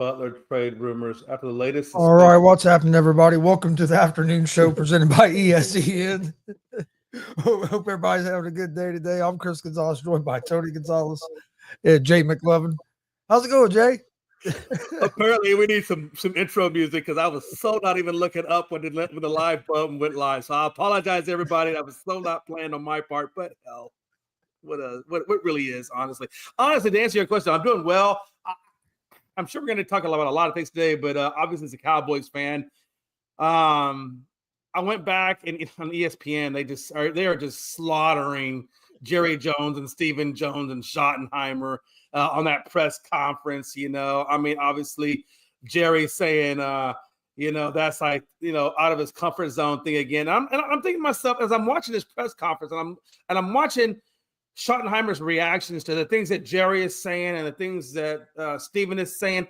Butler trade rumors after the latest All right, suspension. what's happening, everybody? Welcome to the afternoon show presented by ESEN. Hope everybody's having a good day today. I'm Chris Gonzalez, joined by Tony Gonzalez and Jay McLovin. How's it going, Jay? Apparently, we need some intro music because I was so not even looking up when the live button went live. So I apologize, everybody. That was so not planned on my part. But hell, what really is honestly, to answer your question, I'm doing well. I'm sure we're going to talk about a lot of things today, but obviously, as a Cowboys fan, I went back and on ESPN, they are just slaughtering Jerry Jones and Stephen Jones and Schottenheimer on that press conference. I mean, obviously, Jerry saying, that's like, out of his comfort zone thing again. I'm thinking to myself as I'm watching this press conference, and I'm watching Schottenheimer's reactions to the things that Jerry is saying and the things that Stephen is saying,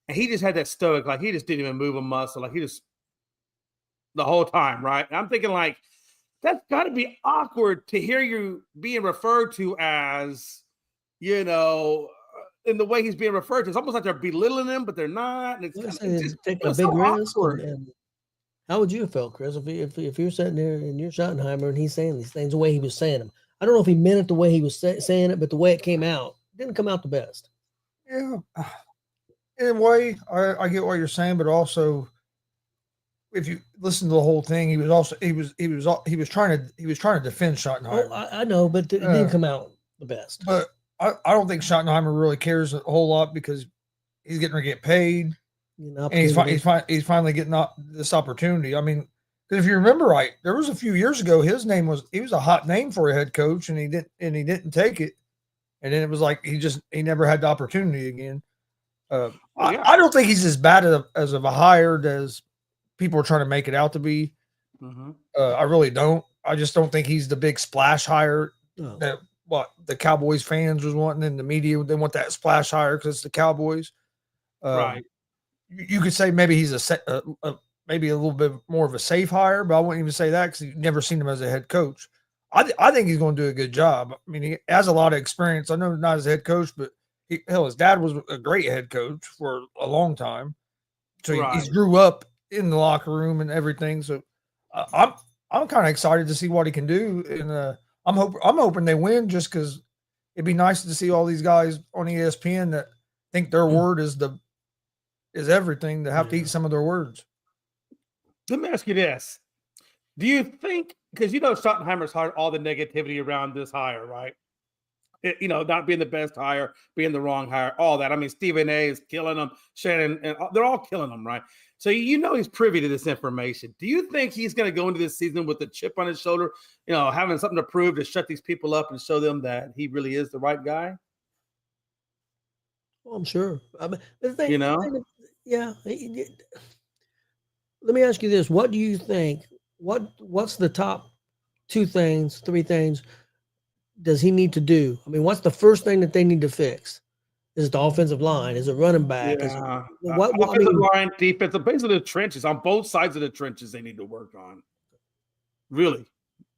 and he just had that stoic, like he just didn't even move a muscle, like he just the whole time, right? And I'm thinking like that's got to be awkward to hear you being referred to as, in the way he's being referred to. It's almost like they're belittling him, but they're not. And it's just taking a big risk. And how would you have felt, Chris, if you're sitting there and you're Schottenheimer and he's saying these things the way he was saying them? I don't know if he meant it the way he was saying it, but the way it came out didn't come out the best. Yeah, in a way, I get what you're saying, but also, if you listen to the whole thing, he was trying to defend Schottenheimer. Oh, I know, but it didn't come out the best. But I don't think Schottenheimer really cares a whole lot because he's getting to get paid, and he's finally getting this opportunity. I mean, because if you remember right, there was a few years ago he was a hot name for a head coach, and he didn't take it, and then it was like he never had the opportunity again. I don't think he's as bad as of a hire as people are trying to make it out to be. Mm-hmm. I really don't. I just don't think he's the big splash hire that what the Cowboys fans was wanting in the media. They want that splash hire because it's the Cowboys. Right. You could say maybe he's maybe a little bit more of a safe hire, but I wouldn't even say that because you've never seen him as a head coach. I think he's going to do a good job. I mean, he has a lot of experience. I know not as a head coach, but his dad was a great head coach for a long time. So he grew up in the locker room and everything. So I'm kind of excited to see what he can do. And I'm hoping they win just because it'd be nice to see all these guys on ESPN that think their word is everything, to have to eat some of their words. Let me ask you this. Do you think, because Schottenheimer's heard all the negativity around this hire, right? Not being the best hire, being the wrong hire, all that. I mean, Stephen A is killing them, Shannon, and they're all killing them, right? So he's privy to this information. Do you think he's going to go into this season with a chip on his shoulder, having something to prove to shut these people up and show them that he really is the right guy? Well, I'm sure. I mean, yeah. Let me ask you this: what do you think? What's the top 2 things, 3 things? Does he need to do? I mean, what's the first thing that they need to fix? Is it the offensive line? Is it running back? Yeah. Offensive line, defensive, basically the trenches, on both sides of the trenches they need to work on. Really,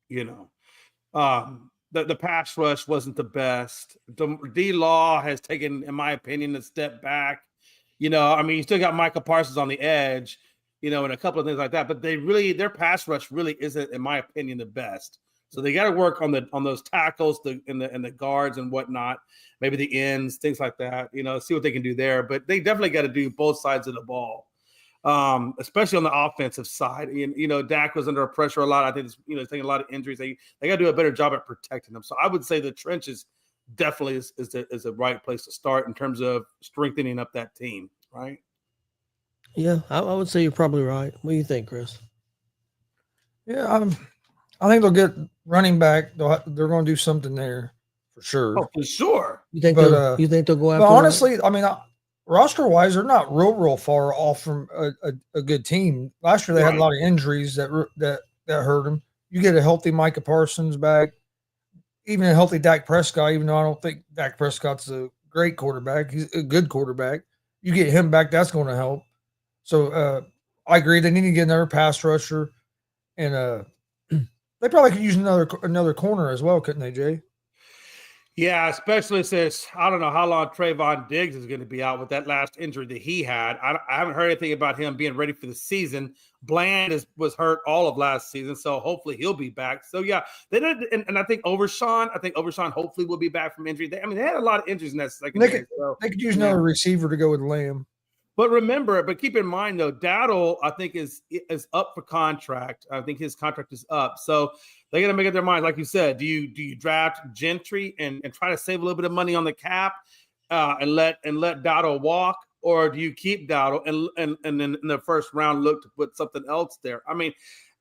the pass rush wasn't the best. D-Law has taken, in my opinion, a step back. I mean, you still got Micah Parsons on the edge, and a couple of things like that, but their pass rush really isn't, in my opinion, the best. So they got to work on those tackles, and the guards and whatnot, maybe the ends, things like that. See what they can do there. But they definitely got to do both sides of the ball, especially on the offensive side. Dak was under pressure a lot. I think he's taking a lot of injuries. They got to do a better job at protecting them. So I would say the trenches definitely is the right place to start in terms of strengthening up that team. Right? Yeah, I would say you're probably right. What do you think, Chris? Yeah, I think they'll get running back. They're going to do something there for sure. Oh, for sure. You think they'll go after? But honestly, I mean, roster wise, they're not real far off from a good team. Last year they had a lot of injuries that hurt them. You get a healthy Micah Parsons back, even a healthy Dak Prescott. Even though I don't think Dak Prescott's a great quarterback, he's a good quarterback. You get him back, that's going to help. So I agree. They need to get another pass rusher, and they probably could use another corner as well, couldn't they, Jay? Yeah, especially since I don't know how long Trayvon Diggs is going to be out with that last injury that he had. I haven't heard anything about him being ready for the season. Bland was hurt all of last season, so hopefully he'll be back. So yeah, they did, and I think Overshawn hopefully will be back from injury. They had a lot of injuries in that secondary. They could use another receiver to go with Lamb. But keep in mind though, Dowdle I think is up for contract. I think his contract is up, so they got to make up their mind. Like you said, do you draft Gentry and try to save a little bit of money on the cap and let Dowdle walk, or do you keep Dowdle and then in the first round look to put something else there? I mean,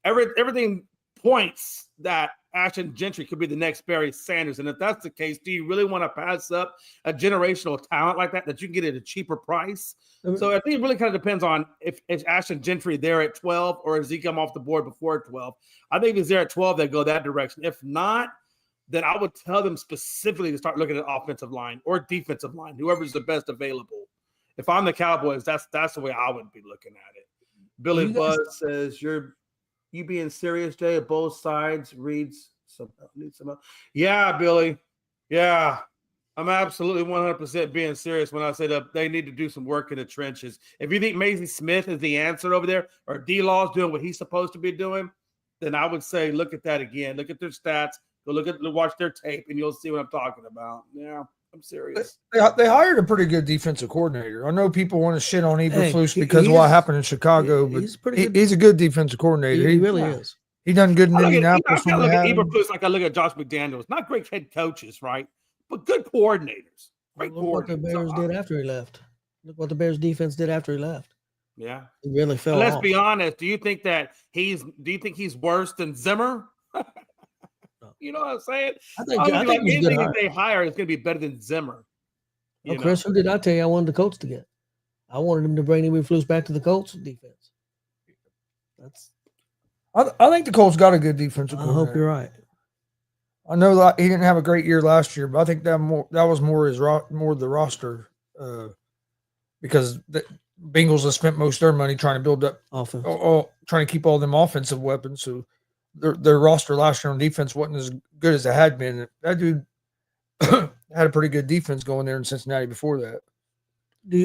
everything points that Ashton Gentry could be the next Barry Sanders. And if that's the case, do you really want to pass up a generational talent like that you can get at a cheaper price? So I think it really kind of depends on if Ashton Gentry there at 12 or does he come off the board before 12? I think if he's there at 12, they go that direction. If not, then I would tell them specifically to start looking at offensive line or defensive line, whoever's the best available. If I'm the Cowboys, that's the way I would be looking at it. Billy Buzz says, you being serious, Jay, at both sides reads some. Yeah, Billy. Yeah, I'm absolutely 100% being serious when I say that they need to do some work in the trenches. If you think Mason Smith is the answer over there, or D-Law's doing what he's supposed to be doing, then I would say look at that again. Look at their stats. Watch their tape, and you'll see what I'm talking about. Yeah, I'm serious. They hired a pretty good defensive coordinator. I know people want to shit on Eberflus because of what happened in Chicago, but he's a good defensive coordinator. He really is. He done good in Indianapolis. I look at Eberflus like I look at Josh McDaniels. Not great head coaches, right? But good coordinators. Look what the Bears did after he left. Look what the Bears defense did after he left. Yeah, he really fell. Let's be honest. Do you think he's worse than Zimmer? You know what I'm saying? I think anything that they hire is going to be better than Zimmer. Chris, who did I tell you I wanted the Colts to get? I wanted him to bring Eberflus back to the Colts defense. I think the Colts got a good defensive coordinator. I hope you're right. I know that he didn't have a great year last year, but I think that was more the roster because the Bengals have spent most of their money trying to build up offense, trying to keep all them offensive weapons. So their roster last year on defense wasn't as good as it had been. That dude had a pretty good defense going there in Cincinnati before that.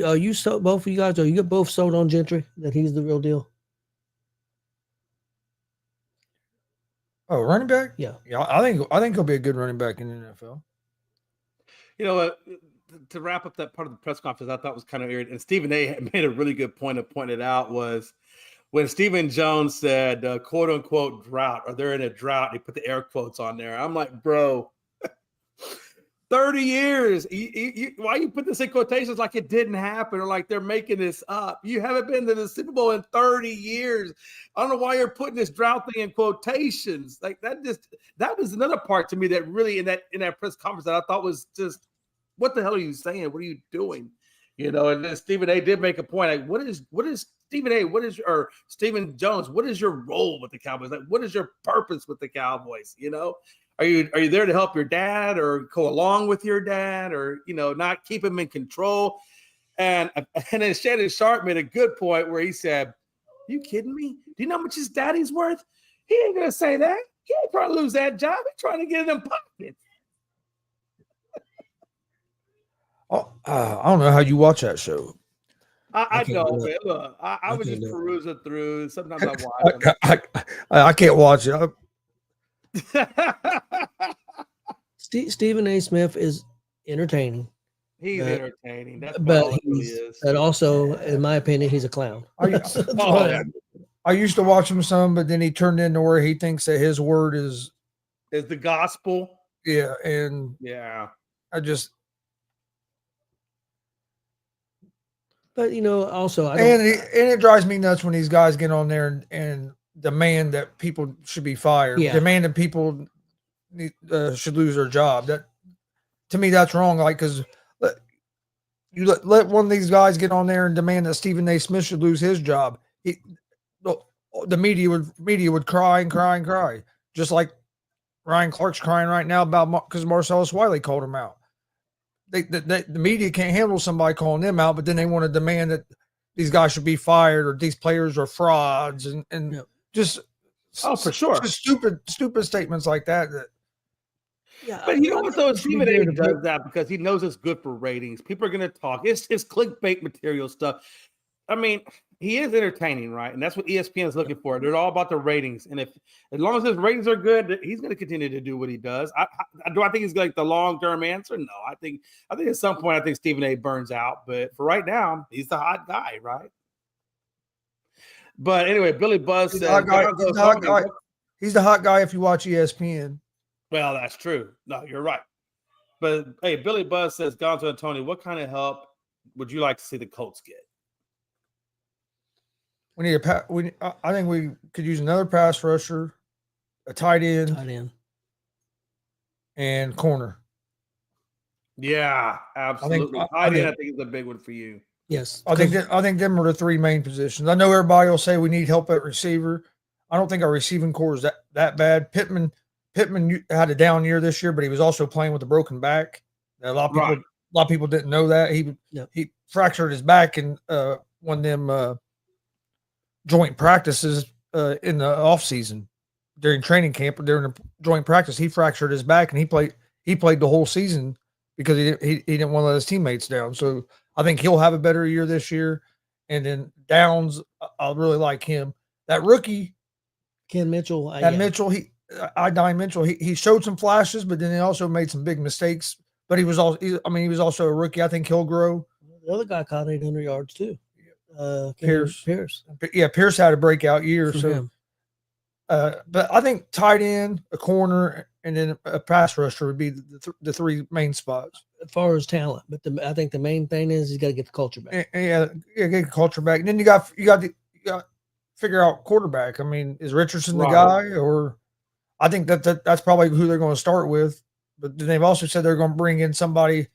Are you so both of you guys? Are you both sold on Gentry that he's the real deal? Oh, running back? Yeah. I think he'll be a good running back in the NFL. You know, to wrap up that part of the press conference, I thought was kind of weird, and Stephen A. made a really good point of pointing out was when Stephen Jones said, quote unquote, drought, or they're in a drought, he put the air quotes on there. I'm like, bro, 30 years. Why you put this in quotations like it didn't happen or like they're making this up? You haven't been to the Super Bowl in 30 years. I don't know why you're putting this drought thing in quotations. Like that was another part to me that really in that press conference that I thought was just, what the hell are you saying? What are you doing? You know, and then Stephen A. did make a point. Like, what is Stephen A., or Stephen Jones, what is your role with the Cowboys? Like, what is your purpose with the Cowboys? You know, are you there to help your dad or go along with your dad or, you know, not keep him in control? And then Shannon Sharp made a good point where he said, you kidding me? Do you know how much his daddy's worth? He ain't going to say that. He ain't trying to lose that job. He's trying to get in them pockets. I don't know how you watch that show. I know, man. Look, I was just perusing through. Sometimes I watch I can't watch it. Stephen A. Smith is entertaining. He's entertaining. That's but also, in my opinion, he's a clown. I used to watch him some, but then he turned into where he thinks that his word is the gospel. Yeah, and But you know, also, it drives me nuts when these guys get on there and demand that people should be fired. Yeah. Demand that people should lose their job. That to me, that's wrong. Like, because you let one of these guys get on there and demand that Stephen A. Smith should lose his job. The media would cry and cry and cry, just like Ryan Clark's crying right now about because Marcellus Wiley called him out. The media can't handle somebody calling them out, but then they want to demand that these guys should be fired or these players are frauds and just for sure, just stupid statements like that. Yeah, But you know I what think though? he should be Stephen A. there to does that because he knows it's good for ratings. People are going to talk. It's clickbait material stuff. I mean, he is entertaining, right? And that's what ESPN is looking for. They're all about the ratings. And if as long as his ratings are good, he's going to continue to do what he does. Do I think he's like the long-term answer? No. I think at some point I think Stephen A. burns out. But for right now, he's the hot guy, right? But anyway, Billy Buzz He's the says, hot guy. He's the hot guy. He's the hot guy if you watch ESPN. Well, that's true. No, you're right. But hey, Billy Buzz says, Gonzo and Tony, what kind of help would you like to see the Colts get? We need I think we could use another pass rusher, a tight end, and corner. Yeah, absolutely. I think is a big one for you. Yes, I think them are the three main positions. I know everybody will say we need help at receiver. I don't think our receiving core is that bad. Pittman had a down year this year, but he was also playing with a broken back. A lot of people didn't know that he fractured his back in one of them joint practices in the off season during training camp. During the joint practice, he fractured his back and he played the whole season because he didn't want to let his teammates down. So I think he'll have a better year this year. And then Downs, I really like him. That rookie, Ken Mitchell. Mitchell, he showed some flashes, but then he also made some big mistakes. But he was also a rookie. I think he'll grow. The other guy caught 800 yards too. Pierce. Yeah, Pierce had a breakout year. But I think tight end, a corner, and then a pass rusher would be the three main spots as far as talent. But I think the main thing is he's got to get the culture back. Yeah, get the culture back. And then you got to figure out quarterback. I mean, is Richardson the guy, or I think that's probably who they're going to start with. But then they've also said they're going to bring in somebody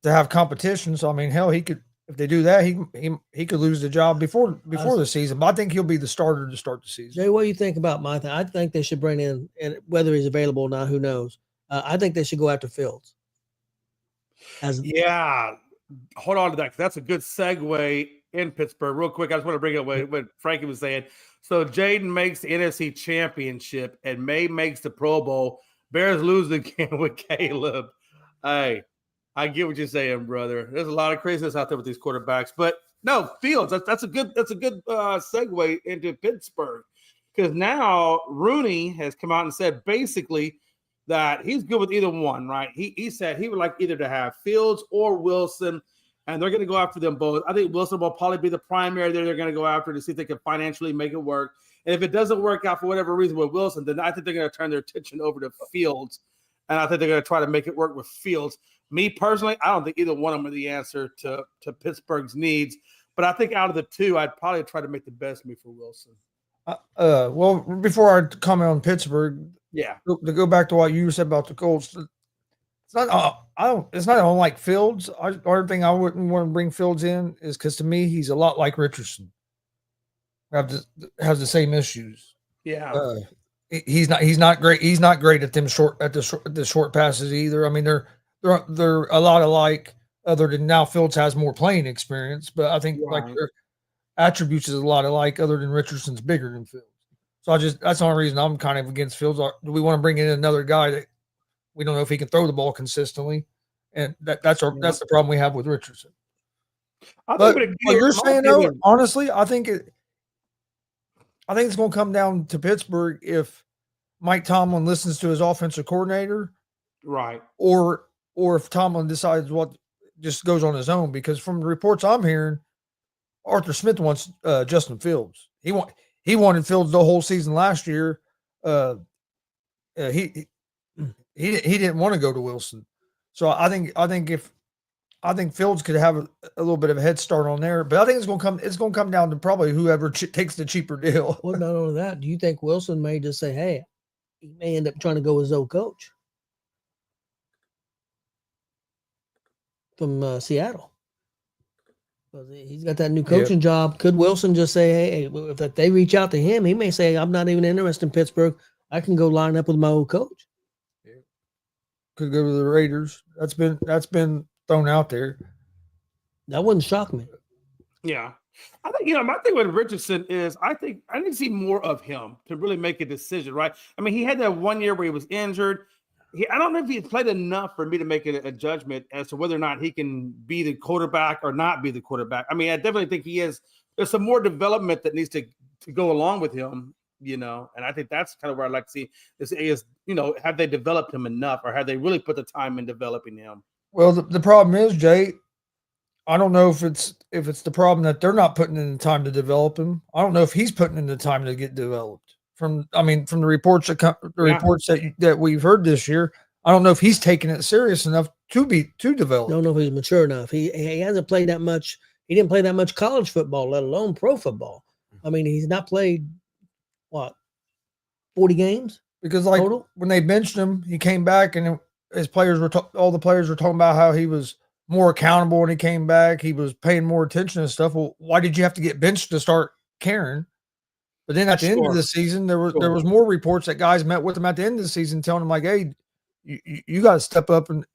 to have competition. So I mean, hell, he could. If they do that, he could lose the job before the season. But I think he'll be the starter to start the season. Jay, what do you think about my thing? I think they should bring in, and whether he's available or not, who knows? I think they should go after Fields. Hold on to that. That's a good segue in Pittsburgh. Real quick, I just want to bring up what Frankie was saying. So Jaden makes the NFC Championship and May makes the Pro Bowl. Bears lose again with Caleb. Hey. I get what you're saying, brother. There's a lot of craziness out there with these quarterbacks, but no, Fields. That's a good segue into Pittsburgh, because now Rooney has come out and said basically that he's good with either one. Right? He said he would like either to have Fields or Wilson, and they're going to go after them both. I think Wilson will probably be the primary they're going to go after to see if they can financially make it work. And if it doesn't work out for whatever reason with Wilson, then I think they're going to turn their attention over to Fields, and I think they're going to try to make it work with Fields. Me personally, I don't think either one of them are the answer to Pittsburgh's needs. But I think out of the two, I'd probably try to make the best move for Wilson. Well, before I comment on Pittsburgh, to go back to what you said about the Colts, it's not. It's not unlike Fields. The only thing I wouldn't want to bring Fields in is because to me he's a lot like Richardson. Has the same issues. Yeah. He's not great. He's not great at the short passes either. I mean, they're a lot alike, other than now Fields has more playing experience, but I think like their attributes is a lot alike, other than Richardson's bigger than Fields. So that's the only reason I'm kind of against Fields. Do we want to bring in another guy that we don't know if he can throw the ball consistently? And that's the problem we have with Richardson. But what you're saying though, honestly, I think it's going to come down to Pittsburgh if Mike Tomlin listens to his offensive coordinator, right? Or if Tomlin decides what just goes on his own, because from the reports I'm hearing, Arthur Smith wants Justin Fields. He wanted Fields the whole season last year. He didn't want to go to Wilson. So I think Fields could have a little bit of a head start on there, but I think it's going to come down to probably whoever takes the cheaper deal. Well, not only that, do you think Wilson may just say, "Hey," he may end up trying to go with his old coach from Seattle? He's got that new coaching job. Could Wilson just say, "Hey, if they reach out to him, he may say, I'm not even interested in Pittsburgh. I can go line up with my old coach." Yeah. Could go to the Raiders. That's been thrown out there. That wouldn't shock me. Yeah. I think, my thing with Richardson is I think I need to see more of him to really make a decision, right? I mean, he had that 1 year where he was injured. I don't know if he's played enough for me to make a judgment as to whether or not he can be the quarterback or not be the quarterback. I mean, I definitely think he is. There's some more development that needs to go along with him, and I think that's kind of where I'd like to see this is, have they developed him enough, or have they really put the time in developing him? Well, the problem is, Jay, I don't know if it's the problem that they're not putting in the time to develop him. I don't know if he's putting in the time to get developed. From the reports that we've heard this year, I don't know if he's taking it serious enough to develop. I don't know if he's mature enough. He hasn't played that much. He didn't play that much college football, let alone pro football. I mean, he's not played 40 games because total? When they benched him, he came back and his players all the players were talking about how he was more accountable when he came back. He was paying more attention and stuff. Well, why did you have to get benched to start caring? But then at the end of the season, there was more reports that guys met with him at the end of the season telling him like, hey, you got to step up and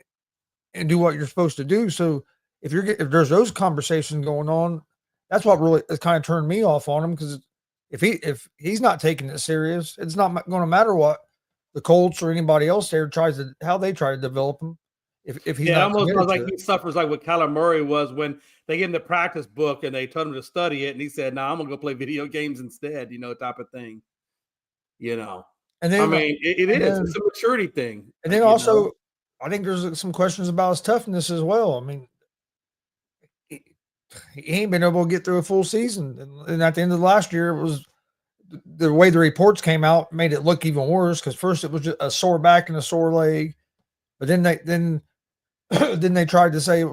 do what you're supposed to do. So if there's those conversations going on, that's what really has kind of turned me off on him, because if he's not taking it serious, it's not going to matter what the Colts or anybody else there how they try to develop him. If he's not almost like he suffers like what Kyler Murray was when they gave him the practice book and they told him to study it, and he said, "No, I'm gonna go play video games instead," type of thing. And then it's a maturity thing. And then also, I think there's some questions about his toughness as well. I mean, he ain't been able to get through a full season, and at the end of last year, it was the way the reports came out made it look even worse, because first it was just a sore back and a sore leg, but then they tried to say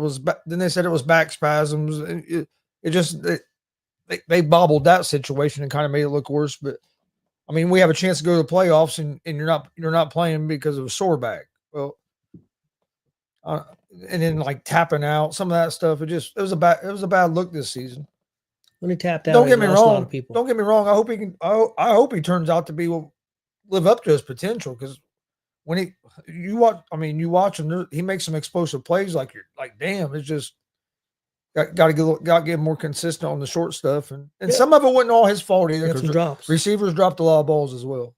they said it was back spasms. They bobbled that situation and kind of made it look worse. But I mean, we have a chance to go to the playoffs, and you're not playing because of a sore back. Well, and then like tapping out, some of that stuff. It was a bad look this season. When he tapped out, don't get me wrong. A lot of people. Don't get me wrong. I hope he can. I hope he turns out to live up to his potential, because when you watch him, he makes some explosive plays. Like you're like, damn, it's just got to get more consistent on the short stuff, and some of it wasn't all his fault either. Drops. Receivers dropped a lot of balls as well.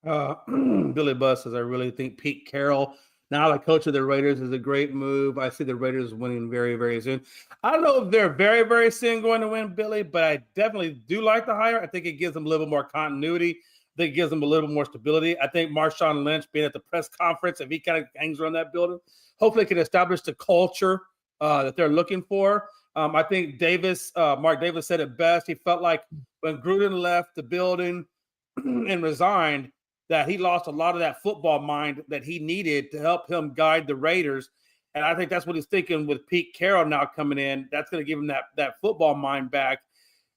Billy Buss says, I really think Pete Carroll, now the coach of the Raiders, is a great move. I see the Raiders winning very, very soon. I don't know if they're very, very soon going to win, Billy, but I definitely do like the hire. I think it gives them a little more continuity. I think it gives them a little more stability. I think Marshawn Lynch being at the press conference, if he kind of hangs around that building, hopefully can establish the culture that they're looking for. I think Mark Davis said it best. He felt like when Gruden left the building and resigned, that he lost a lot of that football mind that he needed to help him guide the Raiders. And I think that's what he's thinking with Pete Carroll now coming in. That's going to give him that football mind back.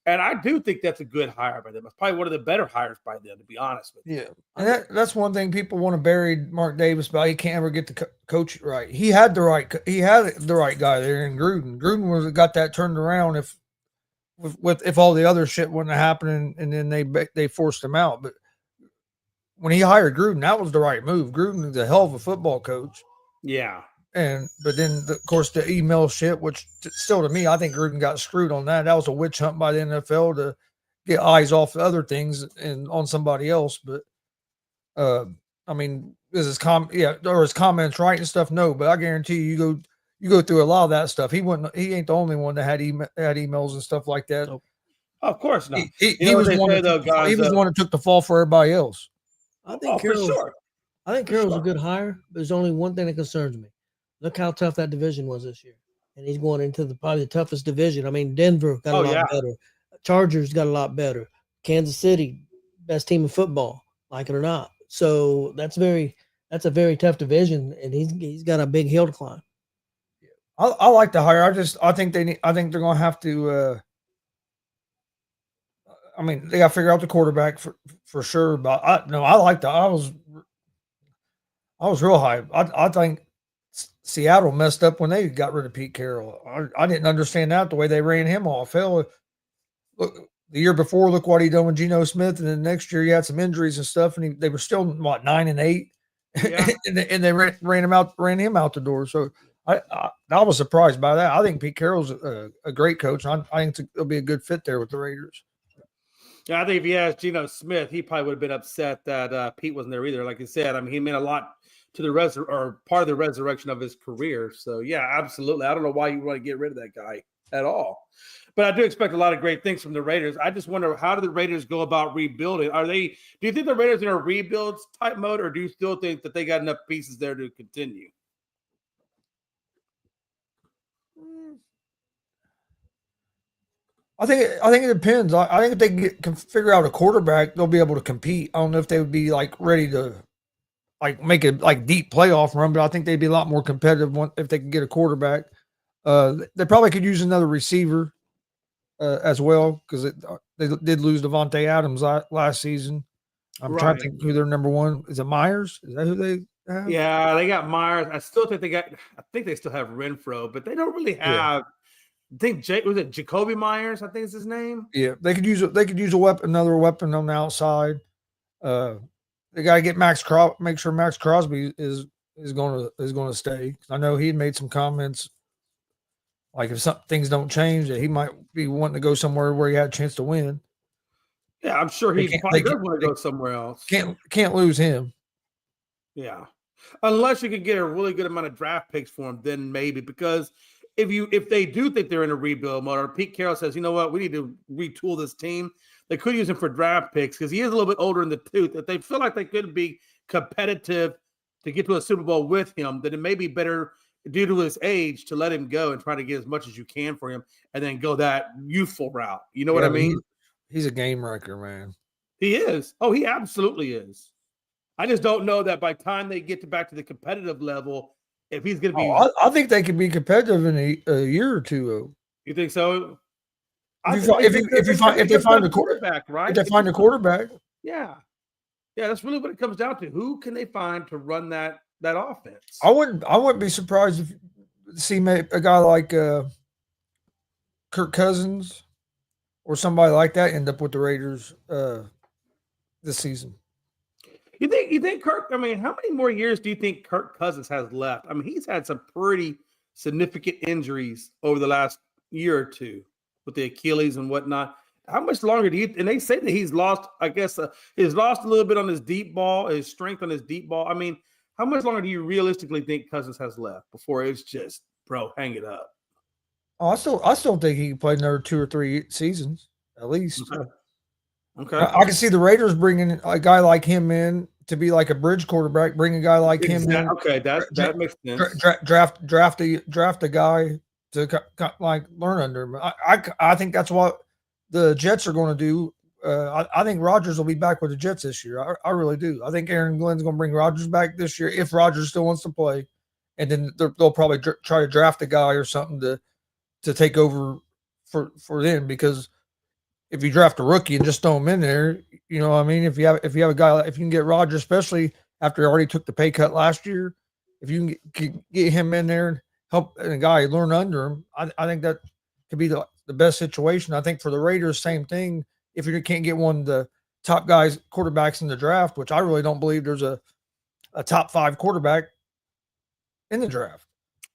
And I do think that's a good hire by them. It's probably one of the better hires by them, to be honest with you. Yeah, and that's one thing people want to bury Mark Davis about. He can't ever get the coach right. He had the right guy there in Gruden. Gruden got that turned around if all the other shit wasn't happening, and then they forced him out. But when he hired Gruden, that was the right move. Gruden is a hell of a football coach. Yeah. But then, of course, the email shit, which still to me, I think Gruden got screwed on that. That was a witch hunt by the NFL to get eyes off other things and on somebody else. But, I mean, is his comments right and stuff? No, but I guarantee you go through a lot of that stuff. He ain't the only one that had emails and stuff like that. Of course not. He was the one that took the fall for everybody else. I think Carroll's a good hire, but there's only one thing that concerns me. Look how tough that division was this year. And he's going into probably the toughest division. I mean, Denver got a lot better. Chargers got a lot better. Kansas City, best team in football, like it or not. So that's a very tough division, and he's got a big hill to climb. I like the hire. I think they're going to have to. I mean, they got to figure out the quarterback for sure. But I was real hyped. I think Seattle messed up when they got rid of Pete Carroll. I didn't understand that, the way they ran him off. Hell, look, the year before, look what he done with Geno Smith, and then next year he had some injuries and stuff, and they were still 9-8, yeah. and they ran him out the door. So I was surprised by that. I think Pete Carroll's a great coach. I think it'll be a good fit there with the Raiders. I think if you asked Geno Smith, he probably would have been upset that Pete wasn't there either. Like you said, I mean, he meant a lot to the or part of the resurrection of his career. So yeah, absolutely. I don't know why you want to get rid of that guy at all. But I do expect a lot of great things from the Raiders. I just wonder, how do the Raiders go about rebuilding? Do you think the Raiders are in a rebuild type mode, or do you still think that they got enough pieces there to continue? I think it depends. I think if they can figure out a quarterback, they'll be able to compete. I don't know if they would be like ready to like make a like deep playoff run, but I think they'd be a lot more competitive if they could get a quarterback. They probably could use another receiver as well, because they did lose Devontae Adams last season. I'm trying to think who their number one is. It Myers? Is that who they have? Yeah, they got Myers. I think they still have Renfro, but they don't really have. I think was it Jacoby Myers? I think is his name. Yeah, they could use a weapon, another weapon on the outside. They got to get make sure Max Crosby is going to stay. I know he had made some comments like if things don't change, that he might be wanting to go somewhere where he had a chance to win. Yeah, I'm sure he probably does want to go somewhere else. Can't lose him. Yeah, unless you can get a really good amount of draft picks for him, then maybe. Because if they do think they're in a rebuild mode, or Pete Carroll says, you know what, we need to retool this team, they could use him for draft picks because he is a little bit older in the tooth. If they feel like they could be competitive to get to a Super Bowl with him, then it may be better due to his age to let him go and try to get as much as you can for him and then go that youthful route. You know what I mean? He's a game wrecker, man. He is. Oh, he absolutely is. I just don't know that by the time they get back to the competitive level, if he's going to be. I think they could be competitive in a year or two. Though. You think so? If they find a quarterback, right? If they find a quarterback, yeah, that's really what it comes down to. Who can they find to run that offense? I wouldn't be surprised if see a guy like Kirk Cousins or somebody like that end up with the Raiders this season. You think Kirk? I mean, how many more years do you think Kirk Cousins has left? I mean, he's had some pretty significant injuries over the last year or two with the Achilles and whatnot. How much longer do you? And they say that he's lost. I guess he's lost a little bit on his deep ball, his strength on his deep ball. I mean, how much longer do you realistically think Cousins has left before it's just, bro, hang it up? Oh, I still think he can play another 2 or 3 seasons at least. Okay. I can see the Raiders bringing a guy like him in to be like a bridge quarterback. Bring a guy like him in. Okay, that makes sense. Draft a guy to like learn under him. I think that's what the Jets are going to do. I think Rodgers will be back with the Jets this year. I really do. I think Aaron Glenn's going to bring Rodgers back this year if Rodgers still wants to play, and then they'll probably try to draft a guy or something to take over for them, because if you draft a rookie and just throw him in there, you know what I mean? If you have a guy, if you can get Rodgers, especially after he already took the pay cut last year, if you can get him in there and help a guy learn under him, I think that could be the best situation. I think for the Raiders, same thing. If you can't get one of the top guys, quarterbacks in the draft, which I really don't believe there's a top 5 quarterback in the draft.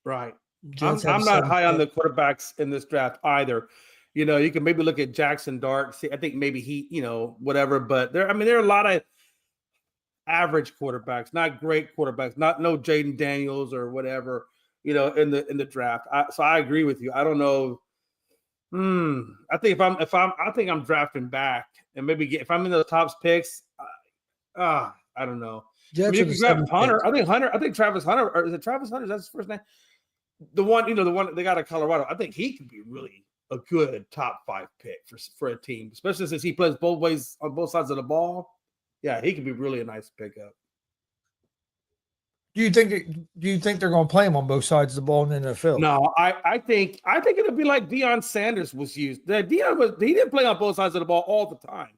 Right. I'm not high on the quarterbacks in this draft either. You know, you can maybe look at Jackson Dart. See, I think maybe he, whatever. But there are a lot of average quarterbacks, not great quarterbacks, no Jaden Daniels or whatever, in the draft. So I agree with you. I don't know. I think I think I'm drafting back and maybe if I'm in the top picks, I don't know. You can grab Hunter. I think Travis Hunter, or is it Travis Hunter? Is that his first name? The one they got at Colorado. I think he could be really a good top 5 pick for a team, especially since he plays both ways on both sides of the ball. Yeah, he could be really a nice pickup. Do you think they're going to play him on both sides of the ball in the NFL? No, I think it'll be like Deion Sanders was used. He didn't play on both sides of the ball all the time.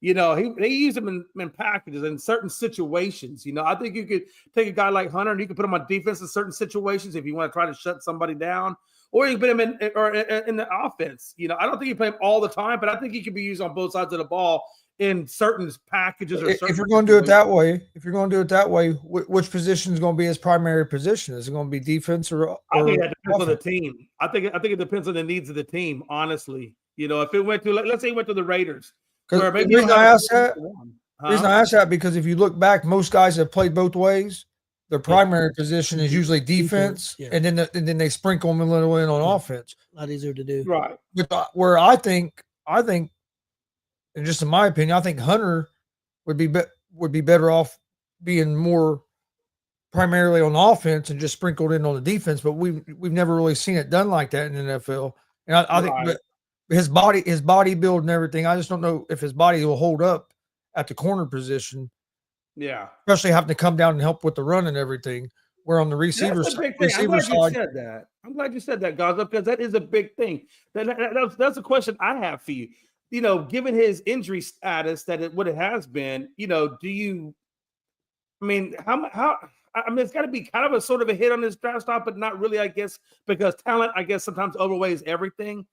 They use him in packages in certain situations. I think you could take a guy like Hunter and you could put him on defense in certain situations if you want to try to shut somebody down, or you can put him in the offense. I don't think you play him all the time, but I think he could be used on both sides of the ball in certain packages. If you're going to do it that way, which position is going to be his primary position? Is it going to be defense or I think that depends on the team. I think it depends on the needs of the team. Honestly, if it went to, let's say, it went to the Raiders. Because Where the maybe you reason don't I have a asked that, one. reason I asked that because if you look back, most guys have played both ways. Their primary position is usually defense, yeah. and then they sprinkle them a little in on Yeah. offense. A lot easier to do. Right. But where I think, and just in my opinion, I think Hunter would be better off being more primarily on offense and just sprinkled in on the defense. But we've never really seen it done like that in the NFL. And I think, Right. but his body build and everything, I just don't know if his body will hold up at the corner position, Yeah. especially having to come down and help with the run and everything. Where on the receiver That's a big thing. I'm receiver glad you side, said that. I'm glad you said that, Gaza, because that is a big thing. That's a question I have for you. You know, given his injury status, what it has been, you know, do you? I mean, how? I mean, it's got to be kind of a sort of a hit on his draft stock, but not really, I guess, because talent, I guess, sometimes overweighs everything.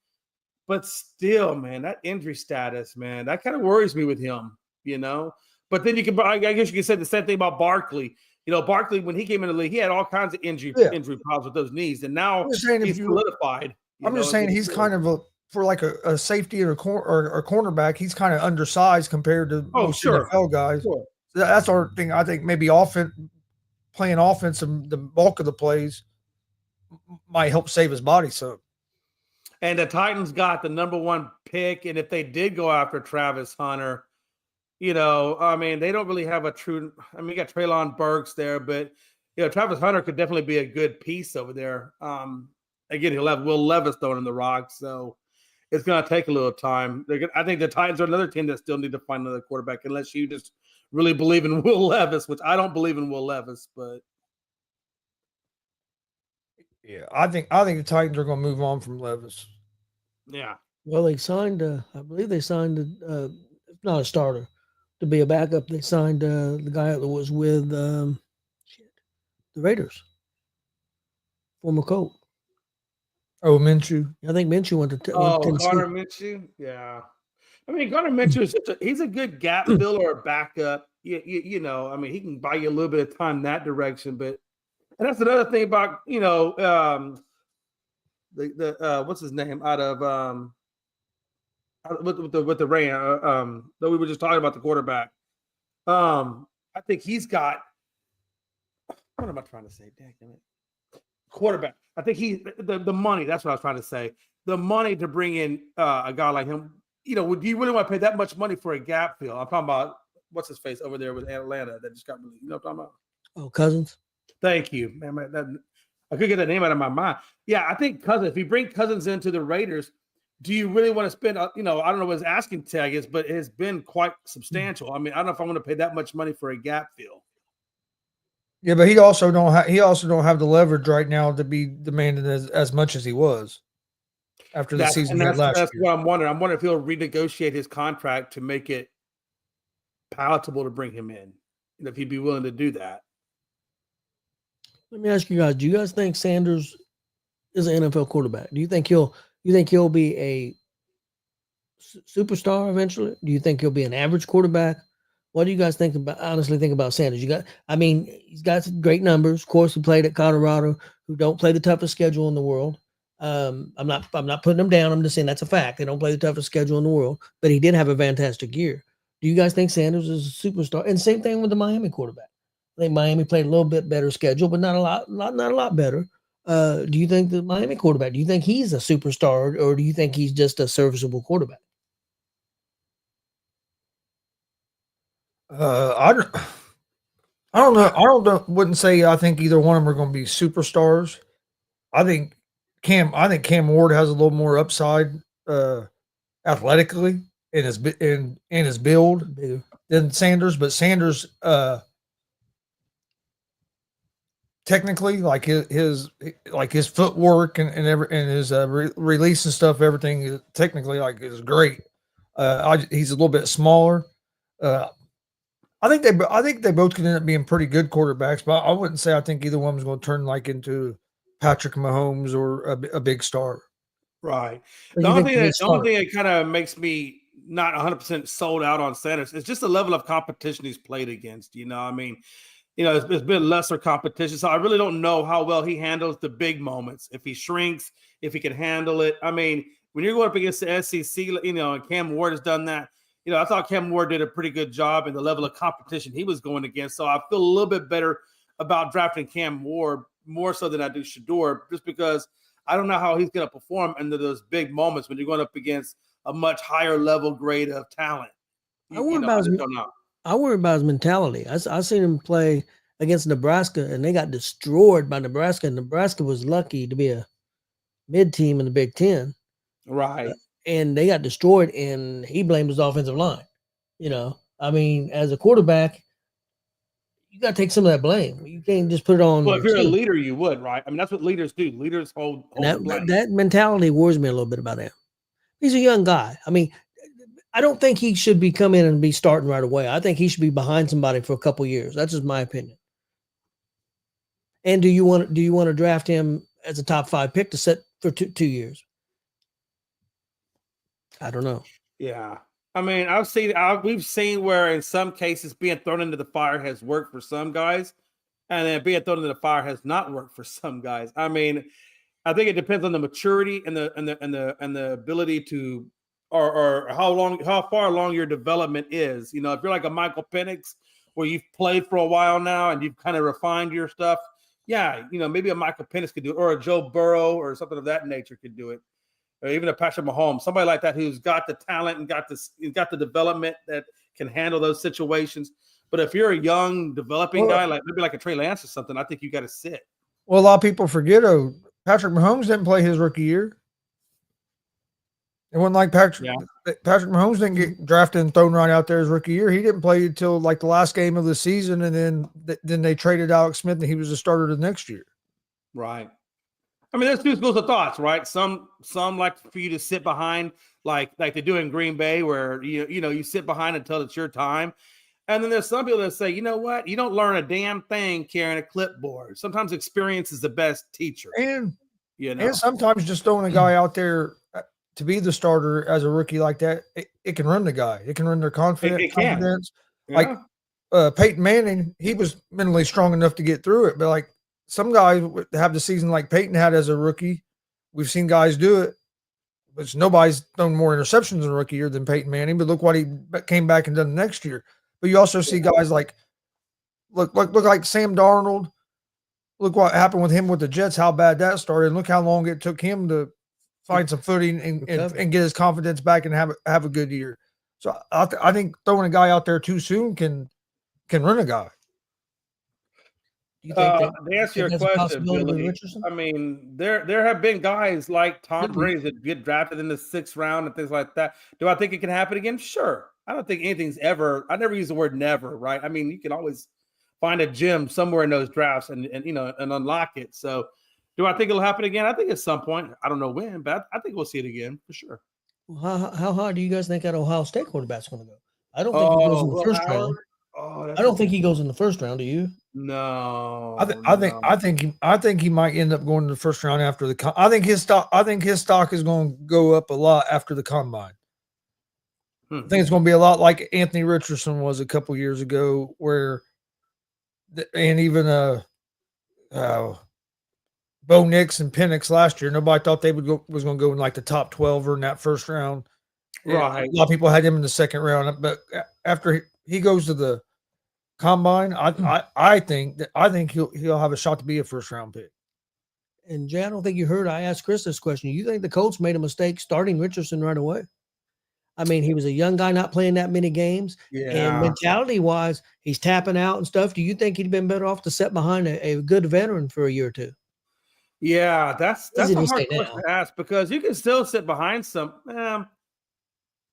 But still, man, that injury status, man, that kind of worries me with him. You know, but then I guess you can say the same thing about Barkley. You know, Barkley, when he came in the league, he had all kinds of injury problems with those knees, and now I'm just saying he's solidified. I'm just saying he's kind of for like a safety or a cornerback. He's kind of undersized compared to most NFL guys. Sure. So that's our thing. I think maybe playing offense and the bulk of the plays might help save his body some. And the Titans got the number 1 pick, and if they did go after Travis Hunter, you know, I mean, they don't really have a true. I mean, you got Treylon Burks there, but you know, Travis Hunter could definitely be a good piece over there. Again, he'll have Will Levis throwing in the rock, so it's going to take a little time. I think the Titans are another team that still need to find another quarterback, unless you just really believe in Will Levis, which I don't believe in Will Levis, but yeah, I think the Titans are going to move on from Levis. Yeah. Well, they signed. I believe they signed. Not a starter, to be a backup. They signed the guy that was with the Raiders, former Colt. Oh, Minshew. I think Minshew went to Tennessee. Gardner Minshew. Yeah. I mean, Gardner Minshew is he's a good gap filler or backup. You know, I mean, he can buy you a little bit of time that direction, but and that's another thing about, you know, the what's his name out of with the Ram that we were just talking about, the quarterback. I think he's got, what am I trying to say? Dang it. Quarterback. I think the money, that's what I was trying to say. The money to bring in a guy like him. You know, do you really want to pay that much money for a gap fill? I'm talking about what's his face over there with Atlanta that just got released. You know what I'm talking about? Oh, Cousins. Thank you, man. I could get that name out of my mind. Yeah, I think Cousins. If you bring Cousins into the Raiders, do you really want to spend? You know, I don't know what his asking tag is, but it has been quite substantial. I mean, I don't know if I want to pay that much money for a gap fill. Yeah, but he also don't have the leverage right now to be demanding as much as he was after the season last year. That's what I'm wondering. I'm wondering if he'll renegotiate his contract to make it palatable to bring him in, and if he'd be willing to do that. Let me ask you guys: do you guys think Sanders is an NFL quarterback? Do you think he'll be a superstar eventually? Do you think he'll be an average quarterback? What do you guys honestly think about Sanders? He's got some great numbers. Of course, he played at Colorado, who don't play the toughest schedule in the world. I'm not putting them down. I'm just saying that's a fact. They don't play the toughest schedule in the world, but he did have a fantastic year. Do you guys think Sanders is a superstar? And same thing with the Miami quarterback. I think Miami played a little bit better schedule, but not a lot better. Do you think the Miami quarterback, do you think he's a superstar, or do you think he's just a serviceable quarterback? I don't know. Wouldn't say I think either one of them are going to be superstars. I think Cam Ward has a little more upside athletically in his build than Sanders, but Sanders technically, like his footwork and his release and stuff, everything technically is great. He's a little bit smaller. I think they both can end up being pretty good quarterbacks, but I wouldn't say I think either one is going to turn into Patrick Mahomes or a big star. Right. The only thing that kind of makes me not 100% sold out on Sanders is just the level of competition he's played against. You know, I mean, you know, it's been lesser competition, so I really don't know how well he handles the big moments. If he shrinks, if he can handle it. I mean, when you're going up against the SEC, you know, and Cam Ward has done that. I thought Cam Ward did a pretty good job in the level of competition he was going against. So I feel a little bit better about drafting Cam Ward more so than I do Shedeur, just because I don't know how he's going to perform under those big moments when you're going up against a much higher level grade of talent. I worry about his mentality. I seen him play against Nebraska, and they got destroyed by Nebraska. And Nebraska was lucky to be a mid team in the Big Ten. Right. And they got destroyed, and he blamed his offensive line. I mean, as a quarterback, you got to take some of that blame. You can't just put it on. Well, if you're a leader, you would, right? I mean, that's what leaders do. Leaders hold that mentality worries me a little bit about him. He's a young guy. I mean, I don't think he should be come in and be starting right away. I think he should be behind somebody for a couple years. That's just my opinion. And do you want to draft him as a top 5 pick to set for 2 years? I don't know. Yeah. I mean, we've seen where in some cases being thrown into the fire has worked for some guys, and then being thrown into the fire has not worked for some guys. I mean, I think it depends on the maturity and the ability to, or how far along your development is. If you're like a Michael Penix, where you've played for a while now and you've kind of refined your stuff, yeah, maybe a Michael Penix could do it, or a Joe Burrow or something of that nature could do it. Or even a Patrick Mahomes, somebody like that who's got the talent and got the development that can handle those situations. But if you're a young developing guy, maybe like a Trey Lance or something, I think you got to sit. Well, a lot of people forget, Patrick Mahomes didn't play his rookie year. It wasn't like Patrick Mahomes didn't get drafted and thrown right out there his rookie year. He didn't play until like the last game of the season, and then they traded Alex Smith, and he was the starter the next year. Right. I mean, there's two schools of thoughts, right? Some like for you to sit behind, like they do in Green Bay, where you sit behind until it's your time. And then there's some people that say, you know what? You don't learn a damn thing carrying a clipboard. Sometimes experience is the best teacher. And sometimes just throwing a guy out there to be the starter as a rookie like that, it can run the guy. It can run their confidence. Yeah. Like Peyton Manning, he was mentally strong enough to get through it, but like some guys have the season like Peyton had as a rookie. We've seen guys do it, but nobody's thrown more interceptions in a rookie year than Peyton Manning. But look what he came back and done the next year. But you also see guys like look like Sam Darnold. Look what happened with him with the Jets, how bad that started. And look how long it took him to find some footing and get his confidence back and have a good year. So I think throwing a guy out there too soon can run a guy. To answer your question, Billy, I mean, there have been guys like Tom Brady that get drafted in the 6th round and things like that. Do I think it can happen again? Sure. I don't think anything's ever. I never use the word never, right? I mean, you can always find a gem somewhere in those drafts and unlock it. So, do I think it'll happen again? I think at some point. I don't know when, but I think we'll see it again for sure. Well, how high do you guys think that Ohio State quarterback's going to go? I don't think he goes in the first round. I don't think he goes in the first round. Do you? No. I think he might end up going to the first round after the. I think his stock is going to go up a lot after the combine. I think it's going to be a lot like Anthony Richardson was a couple years ago, and even Bo Nix and Penix last year. Nobody thought they was going to go in like the top 12 or in that first round. Right. A lot of people had him in the second round, but after he goes to the combine, I think he'll have a shot to be a first round pick. And Jay, I don't think you heard I asked Chris this question. You think the Colts made a mistake starting Richardson right away? I mean, he was a young guy not playing that many games. Yeah. And mentality-wise, he's tapping out and stuff. Do you think he'd been better off to sit behind a good veteran for a year or two? Yeah, that's a hard question to ask, because you can still sit behind some.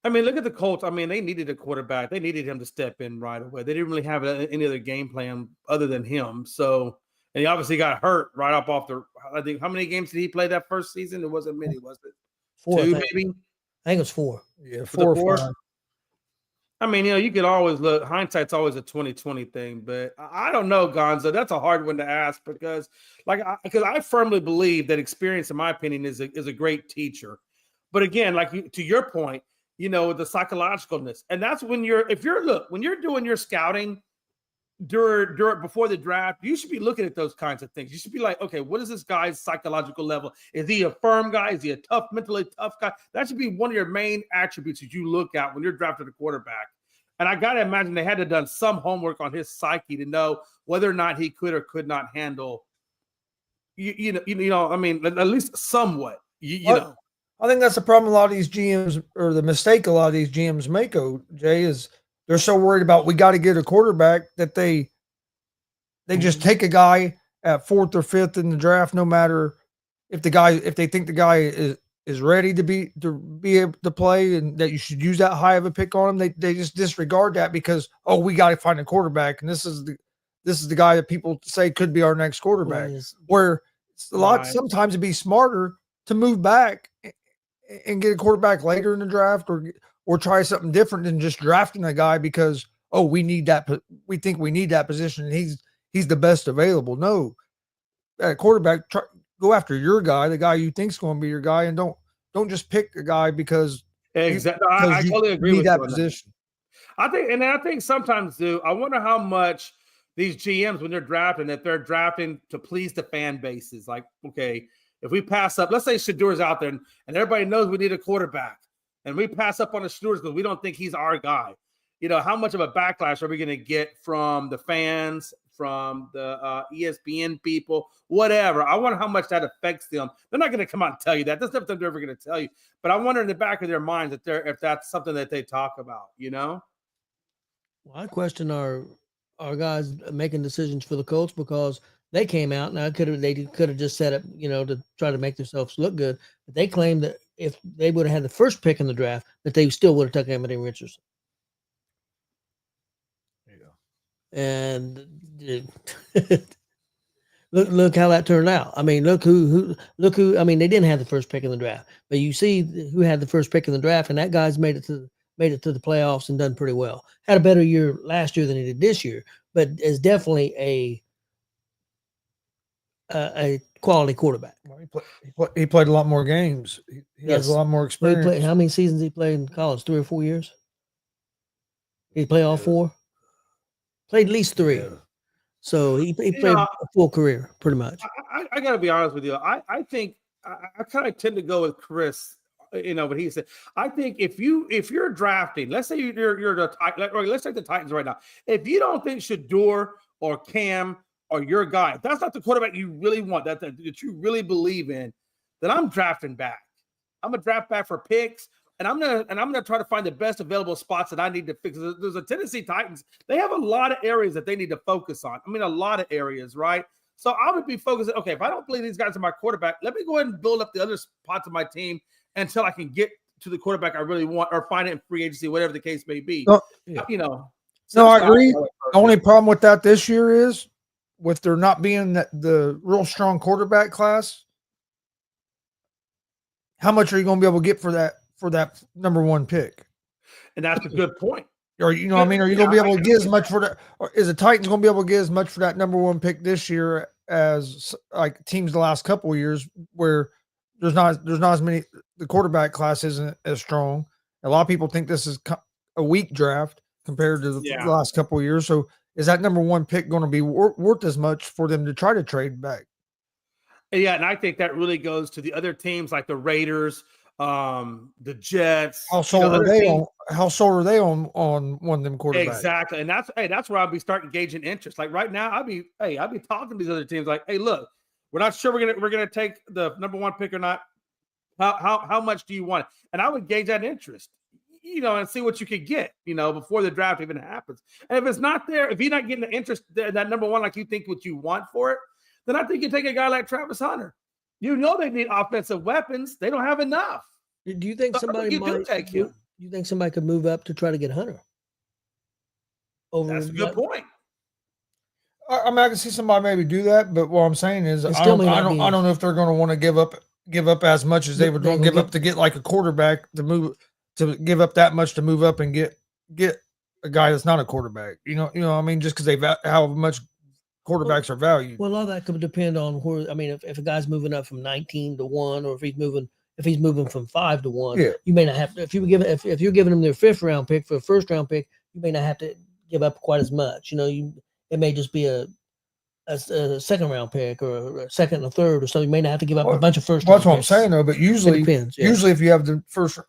I mean, look at the Colts. I mean, they needed a quarterback. They needed him to step in right away. They didn't really have any other game plan other than him. So, and he obviously got hurt right up off the. I think how many games did he play that first season? It wasn't many, was it? 4, 2 maybe. I think it was 4. Yeah, 4 or 5. I mean, you could always look. Hindsight's always a 20/20 thing, but I don't know, Gonzo. That's a hard one to ask because I firmly believe that experience, in my opinion, is a great teacher. But again, to your point, the psychologicalness, and that's when when you're doing your scouting, during before the draft, you should be looking at those kinds of things. You should be like, okay, what is this guy's psychological level? Is he a firm guy? Is he a mentally tough guy? That should be one of your main attributes that you look at when you're drafting a quarterback. And I got to imagine they had to have done some homework on his psyche to know whether or not he could or could not handle, you know, I mean, at least somewhat, you know. I think that's the problem a lot of these GMs, or the mistake a lot of these GMs make, Jay, is they're so worried about we got to get a quarterback that they just take a guy at 4th or 5th in the draft, no matter if they think the guy is ready to be able to play and that you should use that high of a pick on him. They just disregard that because, oh, we got to find a quarterback, and this is the guy that people say could be our next quarterback. Where it's sometimes it'd be smarter to move back and get a quarterback later in the draft, or try something different than just drafting a guy because, oh, we think we need that position and he's the best available. No, at quarterback, go after your guy, the guy you think's going to be your guy, and don't just pick a guy because exactly. I totally agree with that you position. I think sometimes, I wonder how much these GMs, when they're drafting, if they're drafting to please the fan bases, like, okay, if we pass up, let's say Shadour's out there and everybody knows we need a quarterback, and we pass up on the Shadour because we don't think he's our guy. You know, how much of a backlash are we going to get from the fans, from the ESPN people, whatever? I wonder how much that affects them. They're not going to come out and tell you that. That's not something they're ever going to tell you. But I wonder in the back of their minds if that's something that they talk about, you know? Well, I question our guys making decisions for the Colts because they came out, and they could have just set up, you know, to try to make themselves look good. But they claimed that if they would have had the first pick in the draft, that they still would have took Anthony Richardson. And look how that turned out. I mean, look who. I mean, they didn't have the first pick in the draft, but you see who had the first pick in the draft, and that guy's made it to the playoffs and done pretty well. Had a better year last year than he did this year, but is definitely a quality quarterback. He played a lot more games. He has a lot more experience. How many seasons he played in college? 3 or 4 years? Did he play all 4? Played at least 3. Yeah. So he played a full career, pretty much. I got to be honest with you. I think I kind of tend to go with Chris. You know what he said. I think if you're drafting, let's say let's take the Titans right now. If you don't think Shadour or Cam or your guy, if that's not the quarterback you really want, that you really believe in, then I'm drafting back. I'm gonna draft back for picks. And I'm gonna try to find the best available spots that I need to fix. There's a Tennessee Titans. They have a lot of areas that they need to focus on. I mean, a lot of areas, right? So I would be focusing. Okay, if I don't believe these guys are my quarterback, let me go ahead and build up the other spots of my team until I can get to the quarterback I really want, or find it in free agency, whatever the case may be. You know. No, I agree. The only problem with that this year is with there not being the real strong quarterback class. How much are you going to be able to get for that number 1 pick? And that's a good point. Or, you know what I mean? Are you going to be able to get as much for that? Or is the Titans going to be able to get as much for that number 1 pick this year as like teams the last couple of years where there's not as many, the quarterback class isn't as strong. A lot of people think this is a weak draft compared to the last couple of years. So is that number 1 pick going to be worth as much for them to try to trade back? Yeah. And I think that really goes to the other teams like the Raiders, the Jets. How sold are they on one of them quarterbacks? Exactly. And that's where I'll be starting gauging interest. Like right now, I'll be talking to these other teams like, hey, look, we're not sure we're gonna take the number 1 pick or not. How much do you want? And I would gauge that interest, you know, and see what you could get, you know, before the draft even happens. And if it's not there, if you're not getting the interest that number 1 like you think what you want for it, then I think you take a guy like Travis Hunter. You know they need offensive weapons. They don't have enough. Do you think somebody might take him? You think somebody could move up to try to get Hunter? That's a good point. I mean, I can see somebody maybe do that, but what I'm saying is, I don't know if they're going to want to give up as much as they would give up to get like a quarterback to give up that much to move up and get a guy that's not a quarterback. You know, I mean, just because how much quarterbacks are valued. Well, a lot of that could depend on where. I mean, if a guy's moving up from 19 to 1, or if he's moving from 5 to 1, you may not have to. If you're giving them their 5th round pick for a 1st round pick, you may not have to give up quite as much. You know, It may just be a second round pick or a second or third or something. You may not have to give up a bunch of first. Well, that's what I'm saying though. But usually, depends, yeah. usually if you have the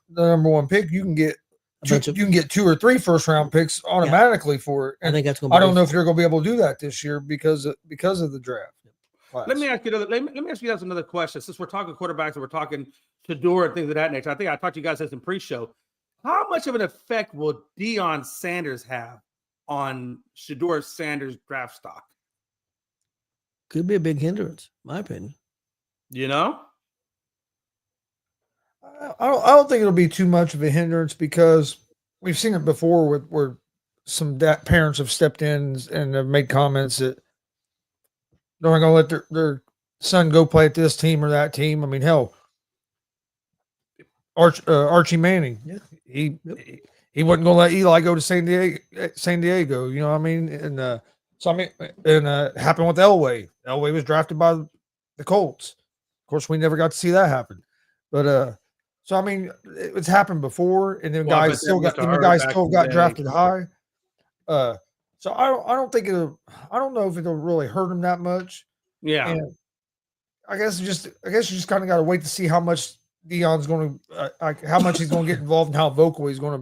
number one pick, you can get you can get 2 or 3 first round picks automatically for it. And I think that's going to be I don't know if they're going to be able to do that this year because of the draft. Let me ask you guys another question. Since we're talking quarterbacks and we're talking Shedeur and things of that nature, I think I talked to you guys this in pre-show. How much of an effect will Deion Sanders have on Shedeur Sanders' draft stock? Could be a big hindrance, my opinion. You know? I don't think it'll be too much of a hindrance because we've seen it before where some parents have stepped in and have made comments that they're not going to let their son go play at this team or that team. I mean, hell, Archie Manning, he wasn't going to let Eli go to San Diego. You know what I mean? And it happened with Elway. Elway was drafted by the Colts. Of course, we never got to see that happen. But so I mean, it's happened before, and then guys still got drafted high. So I don't know if it'll really hurt him that much. Yeah. And I guess you just kind of got to wait to see how much Deion's going to, how much he's going to get involved and how vocal he's going to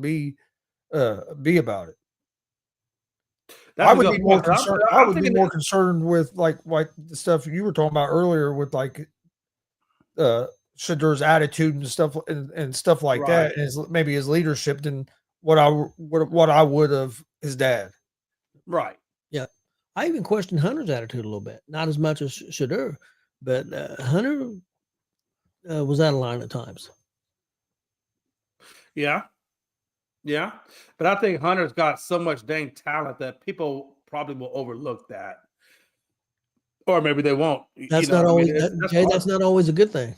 be about it. I would be more concerned. I would be more concerned with like the stuff you were talking about earlier with like Shedeur's attitude and stuff like that, and maybe his leadership than what I would of his dad. Right. Yeah. I even question Hunter's attitude a little bit. Not as much as Shedeur, but Hunter was out of line at times. Yeah. Yeah. But I think Hunter's got so much dang talent that people probably will overlook that. Or maybe they won't. That's not always a good thing.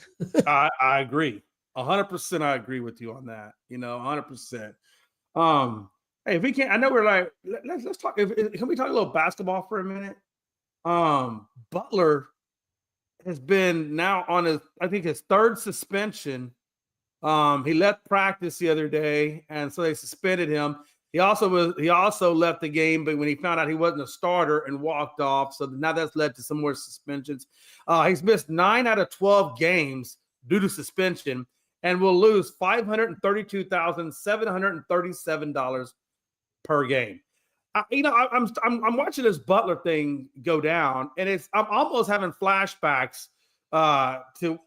I agree. 100% I agree with you on that. 100%. Hey, if we can't, I know we're like, let's talk. Can we talk a little basketball for a minute? Butler has been now on his third suspension. He left practice the other day, and so they suspended him. He also left the game, but when he found out he wasn't a starter and walked off, so now that's led to some more suspensions. He's missed 9 out of 12 games due to suspension, and will lose $532,737 per game. I'm watching this Butler thing go down, and I'm almost having flashbacks to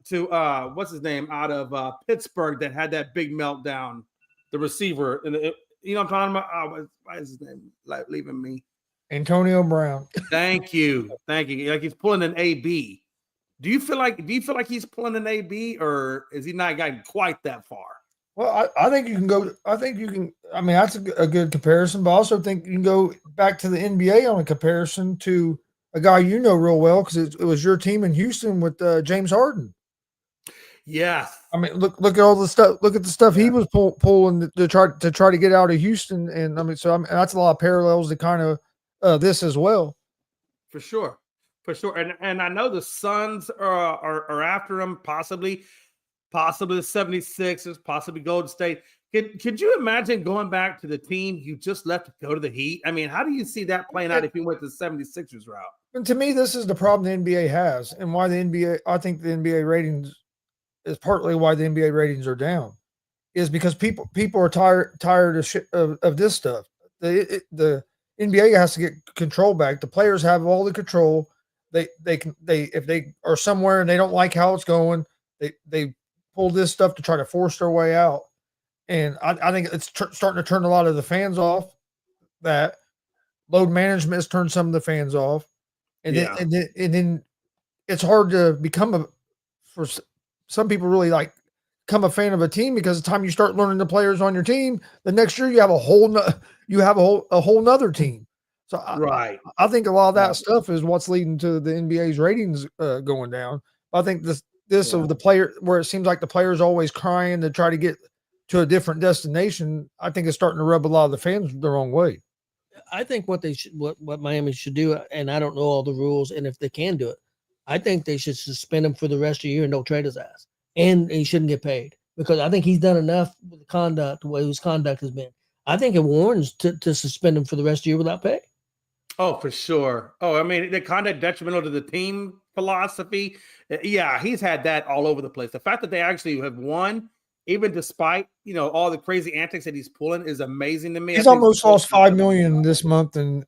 what's his name out of Pittsburgh that had that big meltdown, the receiver, and what I'm talking about. Why is his name leaving me? Antonio Brown. Thank you. Like he's pulling an AB. Do you feel like he's pulling an AB, or is he not gotten quite that far? Well, I think you can go. I think you can. I mean, that's a good comparison, but I also think you can go back to the NBA on a comparison to a guy you know real well because it was your team in Houston with James Harden. Yeah. I mean, look at all the stuff. Look at the stuff he was pulling to try to get out of Houston, and that's a lot of parallels to kind of this as well. For sure, and I know the Suns are after him, possibly the 76ers, possibly Golden State. Could you imagine going back to the team you just left to go to the Heat? I mean, how do you see that playing out if you went the 76ers route? And to me, this is the problem the NBA has, and why I think the NBA ratings is partly why the NBA ratings are down, is because people are tired of this stuff. The NBA has to get control back. The players have all the control. They if they are somewhere and they don't like how it's going, they pull this stuff to try to force their way out. And I think it's starting to turn a lot of the fans off. That load management has turned some of the fans off, and then it's hard to become for some people really like become a fan of a team because the time you start learning the players on your team, the next year you have a whole nother team. So I think a lot of that stuff is what's leading to the NBA's ratings going down. I think this of the player where it seems like the players always crying to try to get to a different destination. I think it's starting to rub a lot of the fans the wrong way. I think what Miami should do, and I don't know all the rules, and if they can do it, I think they should suspend him for the rest of the year and don't trade his ass. And he shouldn't get paid because I think he's done enough with the conduct, the way his conduct has been. I think it warrants to suspend him for the rest of the year without pay. Oh, for sure. Oh, I mean, they're kind of detrimental to the team philosophy. Yeah, he's had that all over the place. The fact that they actually have won, even despite all the crazy antics that he's pulling, is amazing to me. He's almost lost $5 million this month in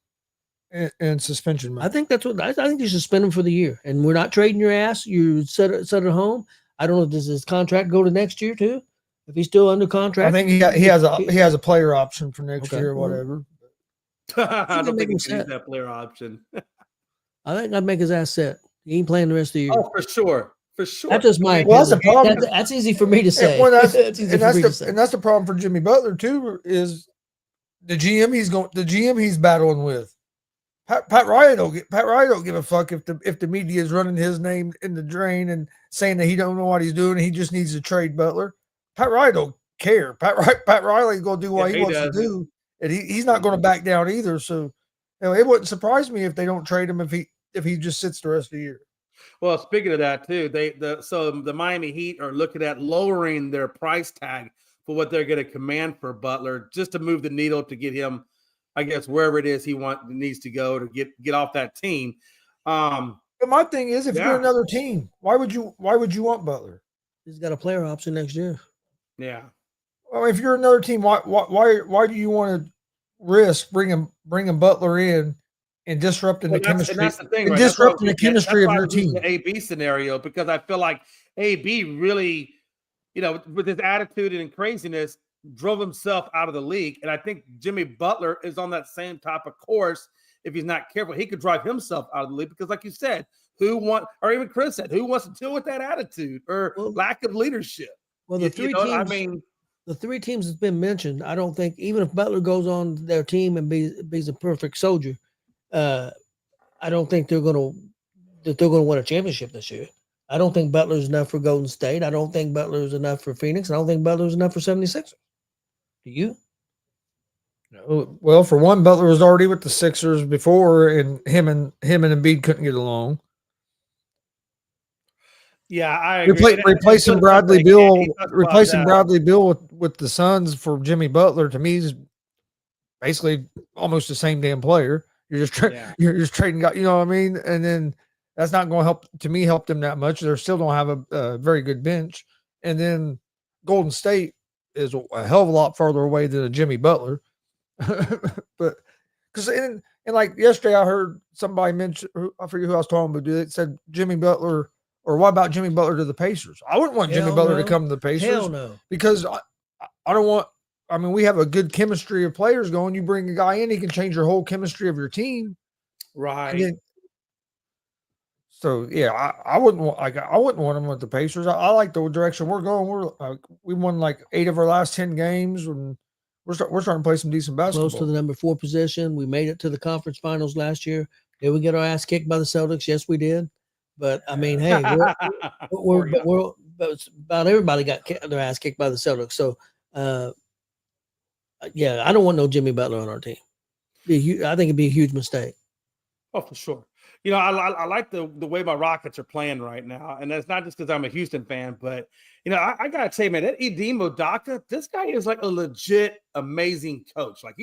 suspension money. I think that's what I think you should suspend him for the year, and we're not trading your ass. You set at home. I don't know. Does his contract go to next year too? If he's still under contract, I think he has a player option for next year or whatever. I don't think he can use that player option. I think I'd make his ass set. He ain't playing the rest of the year. Oh, for sure. For sure. That's just my well, that's the problem. That's easy for me to say. Well, that's the problem for Jimmy Butler too. Is the GM he's battling with. Pat Riley don't give a fuck if the media is running his name in the drain and saying that he don't know what he's doing and he just needs to trade Butler. Pat Riley don't care. Pat Riley's gonna do what he wants to do, and he's not going to back down either. So, it wouldn't surprise me if they don't trade him if he just sits the rest of the year. Well, speaking of that too, the Miami Heat are looking at lowering their price tag for what they're going to command for Butler just to move the needle to get him, I guess, wherever it is he needs to go to get off that team. But my thing is, if you're another team, why would you want Butler? He's got a player option next year. Yeah. Well, if you're another team, why do you want to risk bringing Butler in and disrupting the chemistry? And that's the thing, right? Disrupting the chemistry of your team. The AB scenario, because I feel like AB really, with his attitude and craziness, drove himself out of the league. And I think Jimmy Butler is on that same type of course. If he's not careful, he could drive himself out of the league because, like you said, or even Chris said, who wants to deal with that attitude or lack of leadership? Well, the three teams that's been mentioned, I don't think, even if Butler goes on their team and be a perfect soldier, I don't think they're going to win a championship this year. I don't think Butler's enough for Golden State. I don't think Butler's enough for Phoenix. I don't think Butler's enough for 76ers. Do you? No. Well, for one, Butler was already with the Sixers before, and him and Embiid couldn't get along. Yeah, I agree. Replacing Bradley Beal with the Suns for Jimmy Butler, to me, is basically almost the same damn player. You're just trading guys, you know what I mean? And then that's not going to help them that much. They still don't have a very good bench. And then Golden State is a hell of a lot farther away than a Jimmy Butler. But because and like yesterday, I heard somebody mention, I forget who I was talking about, it said Jimmy Butler. Or what about Jimmy Butler to the Pacers? I wouldn't want Jimmy Butler to come to the Pacers. Hell no. Because I don't want – I mean, we have a good chemistry of players going. You bring a guy in, he can change your whole chemistry of your team. Right. So, yeah, I wouldn't want him with the Pacers. I like the direction we're going. We won like 8 of our last 10 games, and we're starting to play some decent basketball. Close to the number 4 position. We made it to the conference finals last year. Did we get our ass kicked by the Celtics? Yes, we did. But I mean, hey, we're about everybody got their ass kicked by the Celtics. So, yeah, I don't want no Jimmy Butler on our team. I think it'd be a huge mistake. Oh, for sure. I like the way my Rockets are playing right now, and that's not just because I'm a Houston fan, but I gotta say, man, that Ime Udoka, this guy is like a legit amazing coach. Like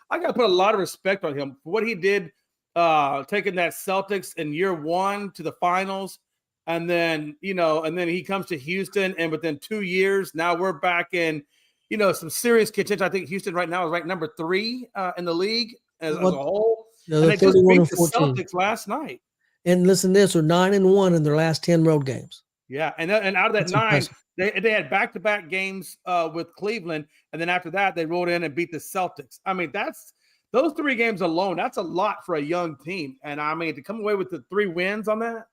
I gotta put a lot of respect on him for what he did. Taking that Celtics in year 1 to the finals, and then he comes to Houston, and within 2 years, now we're back in, some serious contention. I think Houston right now is ranked number 3 in the league as a whole. Yeah, and they just beat the Celtics last night. And listen, they're 9-1 in their last 10 road games. Yeah, and out of that 9, they had back-to-back games with Cleveland, and then after that, they rolled in and beat the Celtics. I mean, those 3 games alone, that's a lot for a young team. And I mean, to come away with the 3 wins on that,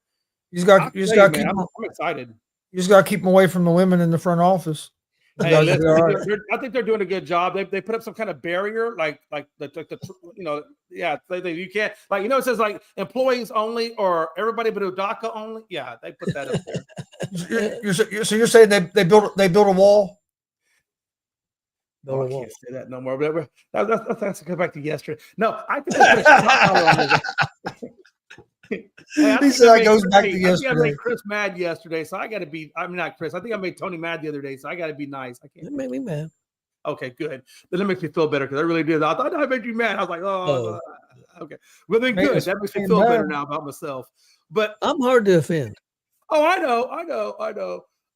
I'm excited. You just got to keep them away from the women in the front office. Hey, listen, I think they're doing a good job. They put up some kind of barrier, you can't, it says like employees only or everybody but Udoka only. Yeah, they put that up there. So you're saying they built a wall? I can't say that no more. But that's go back to yesterday. No, I think he said that goes back to yesterday. I think I made Chris mad yesterday, so I got to be. I'm not Chris. I think I made Tony mad the other day, so I got to be nice. I can't. It made me mad. Okay, good. Then it makes me feel better because I really did. I thought I made you mad. I was like, Okay. Well, then Made good. us That makes me feel feel better bad. now about myself. But I'm hard to offend. oh, I know.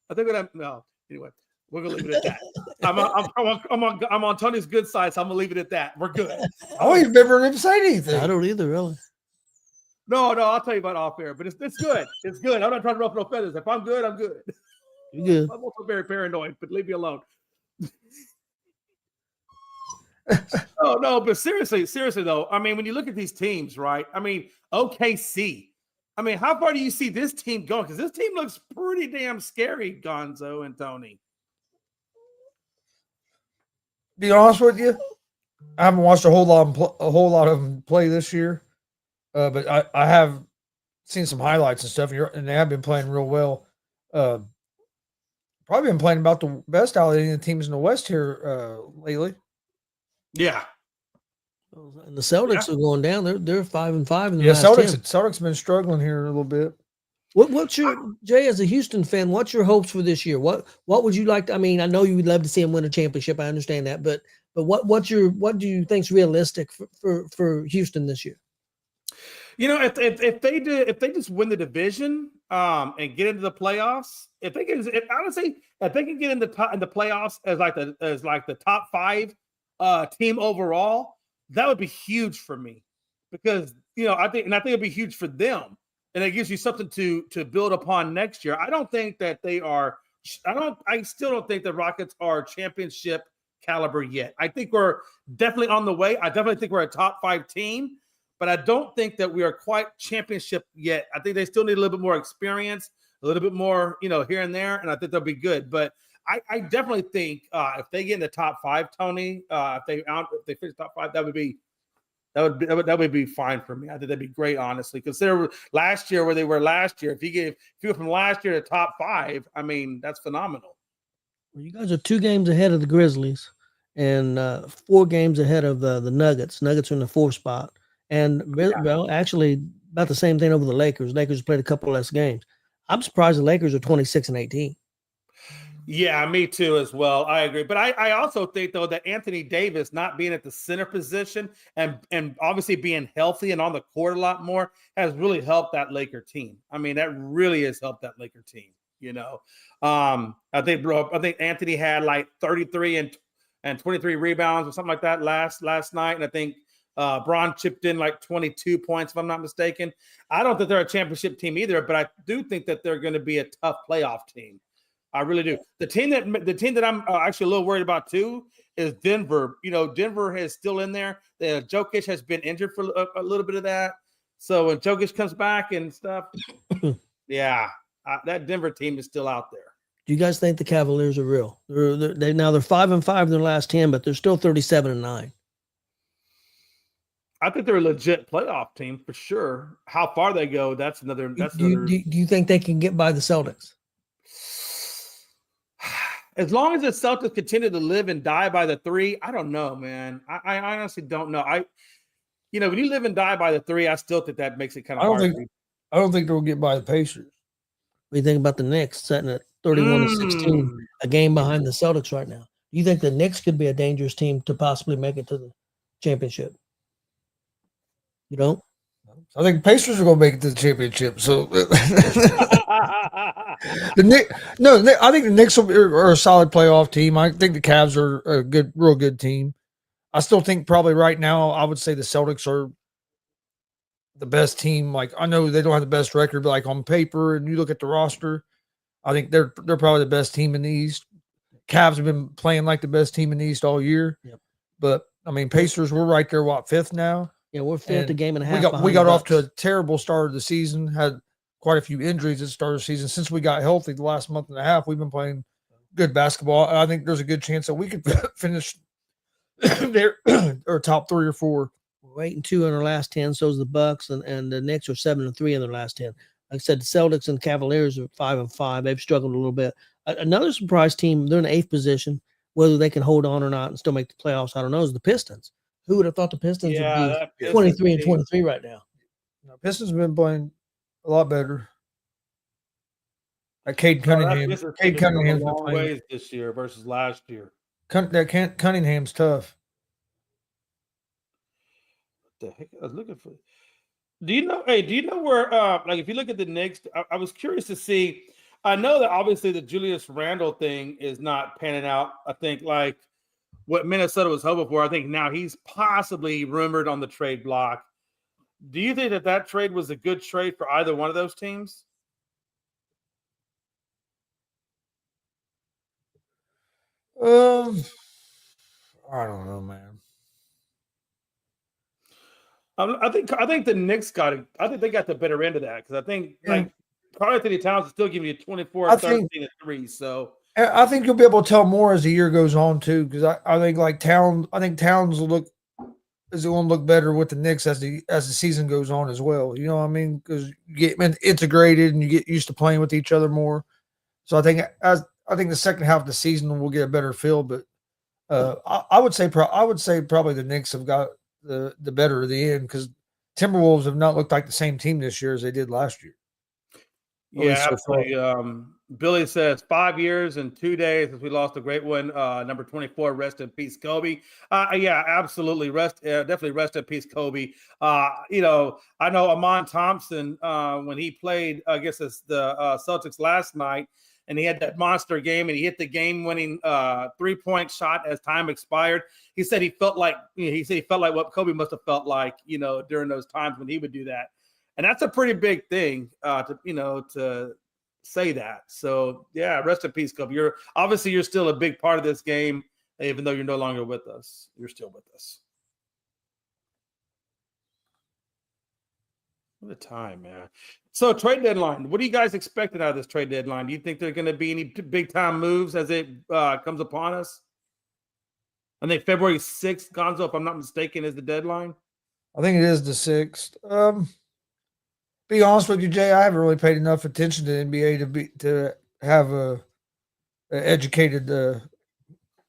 I think that no. Anyway, we're gonna leave it at that. I'm on Tony's good side, so I'm gonna leave it at that. We're good. I don't even remember him saying anything. I don't either, really. No, I'll tell you about off air, but it's good. It's good. I'm not trying to ruffle no feathers. If I'm good, I'm good. You're good. I'm also very paranoid, but leave me alone. No, but seriously though, I mean, when you look at these teams, right? I mean, OKC. I mean, how far do you see this team going? Because this team looks pretty damn scary, Gonzo and Tony. Be honest with you, I haven't watched a whole lot of them play this year, but I have seen some highlights and stuff, and they have been playing real well. Probably been playing about the best out of any of the teams in the West here lately. Yeah. And the Celtics are going down. They're 5-5 in the Yeah, last Celtics been struggling here a little bit. What's your Jay, as a Houston fan? What's your hopes for this year? What would you like to? I mean, I know you would love to see them win a championship. I understand that, but what do you think's realistic for Houston this year? You know, if they just win the division and get into the playoffs, if they can get in the playoffs as like the top 5 team overall, that would be huge for me, because I think it'd be huge for them, and it gives you something to build upon next year. I still don't think the Rockets are championship caliber yet. I think we're definitely on the way. I definitely think we're a top 5 team, but I don't think that we are quite championship yet. I think they still need a little bit more experience, a little bit more, here and there, and I think they'll be good. But I definitely think if they get in the top 5, Tony, if they finish top 5, that would be fine for me. I think that'd be great, honestly. Consider last year where they were last year. If you go from last year to top 5, I mean, that's phenomenal. Well, you guys are 2 games ahead of the Grizzlies and 4 games ahead of the Nuggets. Nuggets are in the 4th spot, and well, actually about the same thing over the Lakers. Lakers played a couple less games. I'm surprised the Lakers are 26-18. Yeah, me too as well. I agree. But I also think, though, that Anthony Davis not being at the center position and obviously being healthy and on the court a lot more has really helped that Laker team. I mean, that really has helped that Laker team, I think Anthony had like 33 and 23 rebounds or something like that last night. And I think Bron chipped in like 22 points, if I'm not mistaken. I don't think they're a championship team either, but I do think that they're going to be a tough playoff team. I really do. The team that I'm actually a little worried about too is Denver. Denver is still in there. Jokic has been injured for a little bit of that. So when Jokic comes back and stuff, yeah, that Denver team is still out there. Do you guys think the Cavaliers are real? They're 5-5 in their last 10, but they're still 37-9. I think they're a legit playoff team for sure. How far they go, that's another. Do you think they can get by the Celtics? As long as the Celtics continue to live and die by the 3, I don't know, man. I honestly don't know. When you live and die by the 3, I still think that makes it kind of hard. I don't think they'll get by the Pacers. What do you think about the Knicks sitting at 31-16, a game behind the Celtics right now? Do you think the Knicks could be a dangerous team to possibly make it to the championship? You don't? I think Pacers are going to make it to the championship. So I think the Knicks are a solid playoff team. I think the Cavs are a real good team. I still think probably right now I would say the Celtics are the best team. Like, I know they don't have the best record, but like on paper, and you look at the roster, I think they're probably the best team in the East. Cavs have been playing like the best team in the East all year. Yep. But I mean, Pacers, we're right there, 5th now? Yeah, we're 5th, a game and a half. We got off to a terrible start of the season. Had quite a few injuries at the start of the season. Since we got healthy the last month and a half, we've been playing good basketball. I think there's a good chance that we could finish there or top 3 or 4. We're 8-2 in our last 10. So is the Bucks, and the Knicks are 7-3 in their last 10. Like I said, the Celtics and Cavaliers are 5-5. They've struggled a little bit. Another surprise team, they're in the 8th position. Whether they can hold on or not and still make the playoffs, I don't know, is the Pistons. Who would have thought the Pistons would be 23-23 right now? Pistons have been playing a lot better. Cade Cunningham. Cade Cunningham's been playing ways this year versus last year. Cunningham's tough. the heck? I was looking for. Do you know? Hey, do you know where? Like, if you look at the Knicks, I was curious to see. I know that obviously the Julius Randle thing is not panning out. I think like what Minnesota was hoping for. I think now he's possibly rumored on the trade block. Do you think that trade was a good trade for either one of those teams? I don't know, man. I think the Knicks got it. I think they got the better end of that because I think like Karl Anthony Towns is still giving you 24, 13, and 3. So I think you'll be able to tell more as the year goes on too, because I think like Towns will going to look better with the Knicks as the season goes on as well. You know what I mean? Because you get integrated and you get used to playing with each other more. So I think the second half of the season we'll get a better feel. But I would say probably the Knicks have got the better of the end because Timberwolves have not looked like the same team this year as they did last year. Yeah, absolutely. Billy says 5 years and 2 days since we lost a great one. Number 24, rest in peace, Kobe. Yeah, absolutely. Definitely rest in peace, Kobe. You know, I know Amon Thompson when he played against the Celtics last night, and he had that monster game, and he hit the game-winning 3-point shot as time expired. He said he felt like what Kobe must have felt like, you know, during those times when he would do that. And that's a pretty big thing to say that. So yeah, rest in peace, Kobe. You're still a big part of this game, even though you're no longer with us. You're still with us. What a time, man. So trade deadline. What are you guys expecting out of this trade deadline? Do you think there are going to be any big time moves as it comes upon us? I think February 6th, Gonzo, if I'm not mistaken, is the deadline. I think it is the 6th. Be honest with you, Jay, I haven't really paid enough attention to the NBA to have a educated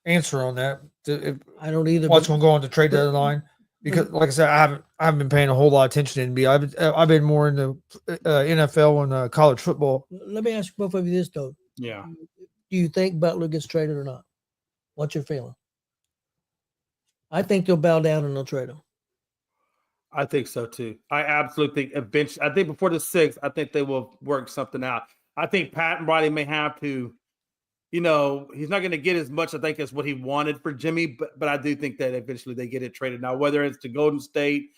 answer on that. I don't either. What's going to go on the trade deadline? Because, like I said, I haven't been paying a whole lot of attention to NBA. I've been more into NFL and college football. Let me ask both of you this though. Yeah. Do you think Butler gets traded or not? What's your feeling? I think they'll bow down and they'll trade him. I think so too. I absolutely think eventually. I think before the 6th, I think they will work something out. I think Pat and Riley may have to, you know, he's not going to get as much, I think, as what he wanted for Jimmy, but I do think that eventually they get it traded. Now, whether it's to Golden State,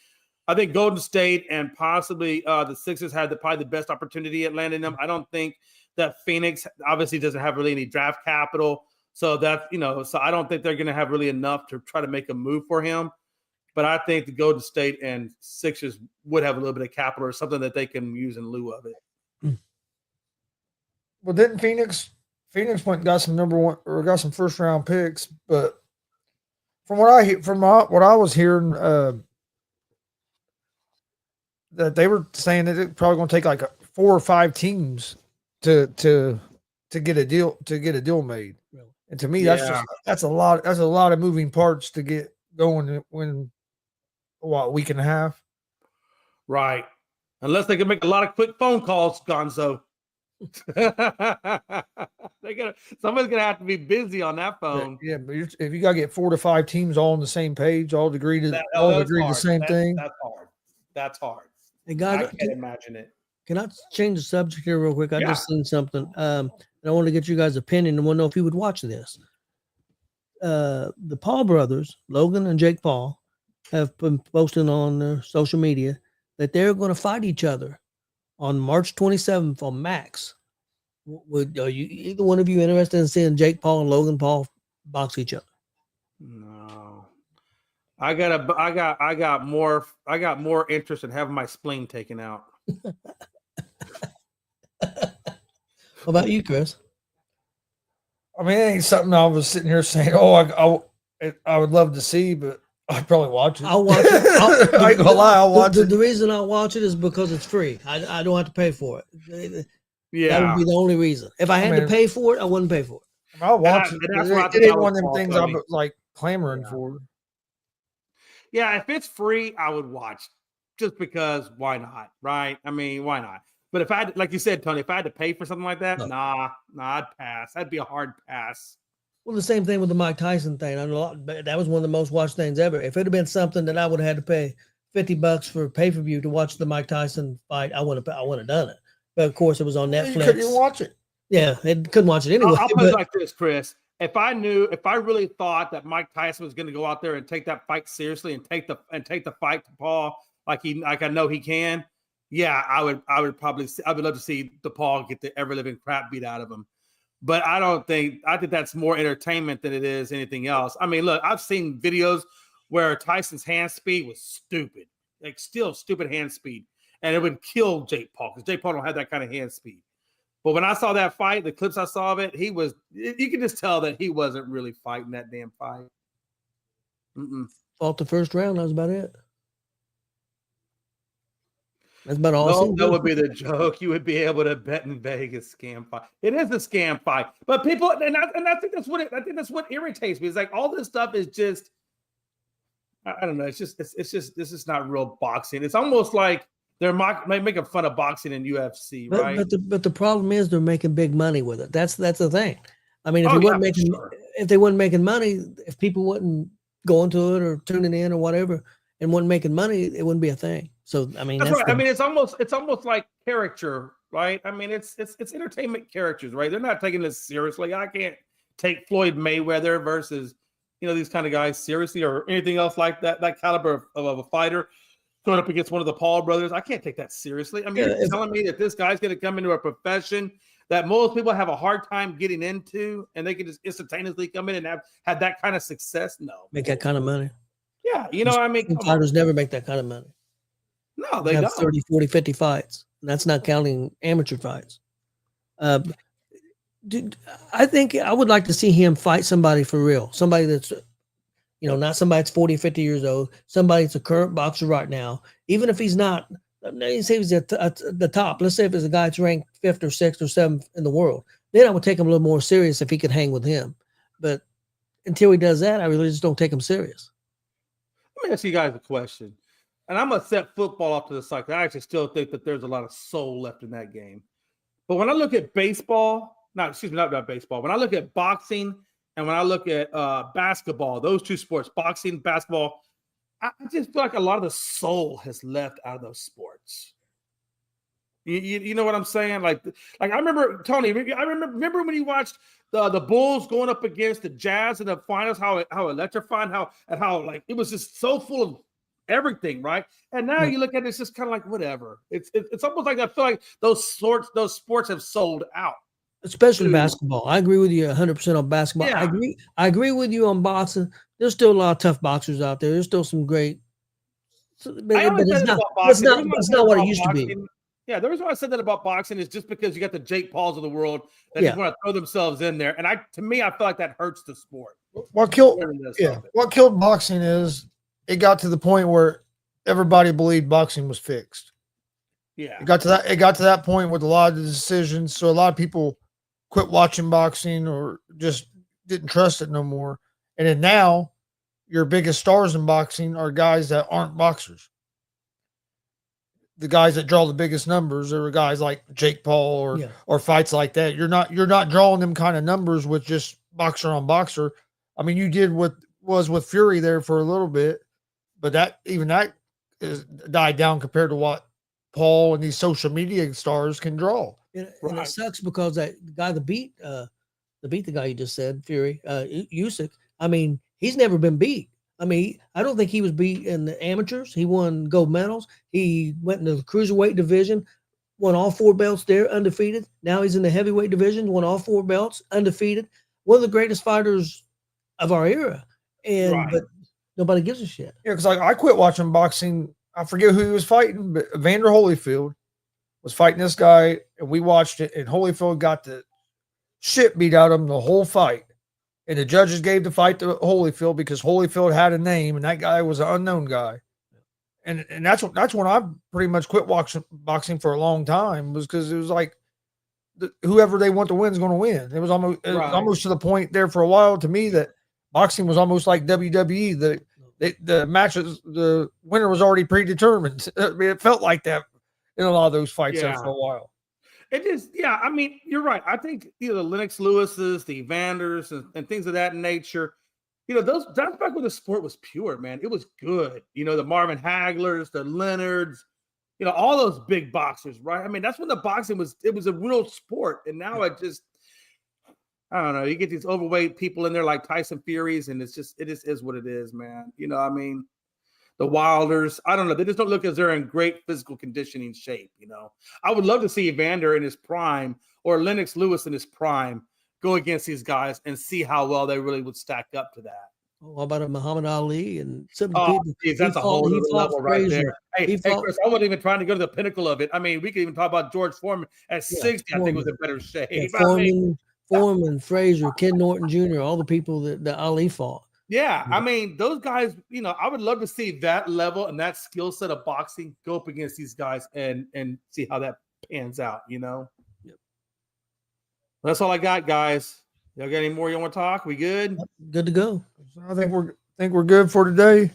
I think Golden State and possibly the Sixers had probably the best opportunity at landing them. I don't think that Phoenix obviously doesn't have really any draft capital. So that's, you know, so I don't think they're going to have really enough to try to make a move for him. But I think the Golden State and Sixers would have a little bit of capital or something that they can use in lieu of it. Well, didn't Phoenix went and got some number one or got some first round picks? But from what I was hearing, that they were saying that it's probably going to take like 4 or 5 teams to get a deal made. Really? And to me, that's a lot of moving parts to get going when. What, week and a half? Right. Unless they can make a lot of quick phone calls, Gonzo. Somebody's gonna have to be busy on that phone. Yeah, but if you gotta get 4 to 5 teams all on the same page, all agree to the same thing. That's hard. Hey guys, I can't imagine it. Can I change the subject here real quick? I just seen something. And I want to get you guys' opinion and want to know if you would watch this. The Paul brothers, Logan and Jake Paul, have been posting on their social media that they're going to fight each other on March 27th on Max. Are you either one of you interested in seeing Jake Paul and Logan Paul box each other? No, I got more interest in having my spleen taken out. What about you, Chris? I mean, it ain't something I was sitting here saying, "Oh, I would love to see," but I'd probably watch it. I'll watch it. I ain't gonna lie, I'll watch it. The reason I watch it is because it's free. I don't have to pay for it. Yeah, that would be the only reason. If I had to pay for it, I wouldn't pay for it. I'll watch it. It ain't one of them things I'm like clamoring for. Yeah, if it's free, I would watch just because why not? Right? I mean, why not? But if I had, like you said, Tony, if I had to pay for something like that, nah, I'd pass. That'd be a hard pass. Well, the same thing with the Mike Tyson thing. That was one of the most watched things ever. If it had been something that I would have had to pay $50 for pay-per-view to watch the Mike Tyson fight, I would have done it. But of course, it was on You couldn't even Netflix. watch it. Yeah, it couldn't watch it anyway. I'll put it but- like this, Chris. If I really thought that Mike Tyson was going to go out there and take that fight seriously and take the fight to Paul like I know he can, yeah, I would love to see the Paul get the ever living crap beat out of him. But I think that's more entertainment than it is anything else. I mean, look, I've seen videos where Tyson's hand speed was stupid, like still stupid hand speed, and it would kill Jake Paul because Jake Paul don't have that kind of hand speed. But when I saw that fight, the clips I saw of it, you can just tell that he wasn't really fighting that damn fight. Fought the first round. That was about it. That's about all. That would be the joke. You would be able to bet in Vegas scam fight. It is a scam fight, but people, and I think that's what irritates me. It's like all this stuff is just, I don't know. It's just this is not real boxing. It's almost like they're making fun of boxing in UFC, right? But the problem is they're making big money with it. That's the thing. I mean, if they weren't making money, if people wasn't going to it or tuning in or whatever and wasn't making money, it wouldn't be a thing. So I mean, that's right. I mean, it's almost like caricature, right? I mean, it's entertainment characters, right? They're not taking this seriously. I can't take Floyd Mayweather versus these kind of guys seriously or anything else like that caliber of a fighter going up against one of the Paul brothers. I can't take that seriously. I mean, you're telling me that this guy's going to come into a profession that most people have a hard time getting into, and they can just instantaneously come in and have that kind of success? No. Make that kind of money. Yeah, I mean, fighters never make that kind of money. No, they have don't. 30, 40, 50 fights. And that's not counting amateur fights. Dude, I think I would like to see him fight somebody for real. Somebody that's, not somebody that's 40, 50 years old. Somebody that's a current boxer right now. Even if he's not, let's say he's at the top. Let's say if it's a guy that's ranked 5th or 6th or 7th in the world. Then I would take him a little more serious if he could hang with him. But until he does that, I really just don't take him serious. Let me ask you guys a question. And I'm going to set football off to the side. I actually still think that there's a lot of soul left in that game. But when I look at baseball, not baseball, when I look at boxing and when I look at basketball, those two sports, boxing, basketball, I just feel like a lot of the soul has left out of those sports. You know what I'm saying? Like I remember, Tony, remember when you watched the Bulls going up against the Jazz in the finals, how electrifying, how like it was just so full of everything, right? And now you look at it, it's just kind of like whatever. It's almost like I feel like those sports have sold out. Especially basketball. I agree with you 100% on basketball. Yeah. I agree with you on boxing. There's still a lot of tough boxers out there. There's still some great. But it's not what it used to be. Yeah, the reason why I said that about boxing is just because you got the Jake Pauls of the world that just want to throw themselves in there, and to me, I feel like that hurts the sport. What killed boxing is it got to the point where everybody believed boxing was fixed. Yeah, it got to that point with a lot of the decisions. So a lot of people quit watching boxing or just didn't trust it no more. And then now your biggest stars in boxing are guys that aren't boxers. The guys that draw the biggest numbers are guys like Jake Paul or fights like that. You're not drawing them kind of numbers with just boxer on boxer. I mean, you did what was with Fury there for a little bit, but that is died down compared to what Paul and these social media stars can draw. And it sucks because that guy that beat the guy you just said, Fury, Usyk. I mean, he's never been beat. I mean, I don't think he was beat in the amateurs. He won gold medals. He went into the cruiserweight division, won all 4 belts there, undefeated. Now he's in the heavyweight division, won all 4 belts, undefeated. One of the greatest fighters of our era. But nobody gives a shit. Yeah, because I quit watching boxing. I forget who he was fighting, but Evander Holyfield was fighting this guy, and we watched it, and Holyfield got the shit beat out of him the whole fight. And the judges gave the fight to Holyfield because Holyfield had a name, and that guy was an unknown guy. And that's when I pretty much quit boxing for a long time, was because it was like whoever they want to win is going to win. It was almost to the point there for a while to me that boxing was almost like WWE. The matches, the winner was already predetermined. I mean, it felt like that in a lot of those fights there for a while. It is, I mean, you're right. I think the Lennox Lewis's, the Evanders, and things of that nature, that's back when the sport was pure, man. It was good. The Marvin Haglers, the Leonards, all those big boxers, right? I mean, that's when the boxing it was a real sport. And now I don't know. You get these overweight people in there like Tyson Furies, and it is what it is, man. I mean, the Wilders, I don't know. They just don't look as they're in great physical conditioning shape, I would love to see Evander in his prime or Lennox Lewis in his prime go against these guys and see how well they really would stack up to that. Oh, how about a Muhammad Ali and some Oh, people? geez, that's a whole other level right there. Hey, fought, Chris, I wasn't even trying to go to the pinnacle of it. I mean, we could even talk about George Foreman at 60. I think was in better shape. Yeah, Foreman, Frazier, Ken Norton Jr., all the people that Ali fought. Yeah, I mean, those guys, I would love to see that level and that skill set of boxing go up against these guys and see how that pans out, Yep. That's all I got, guys. Y'all got any more you want to talk? We good? Good to go. I think we're good for today.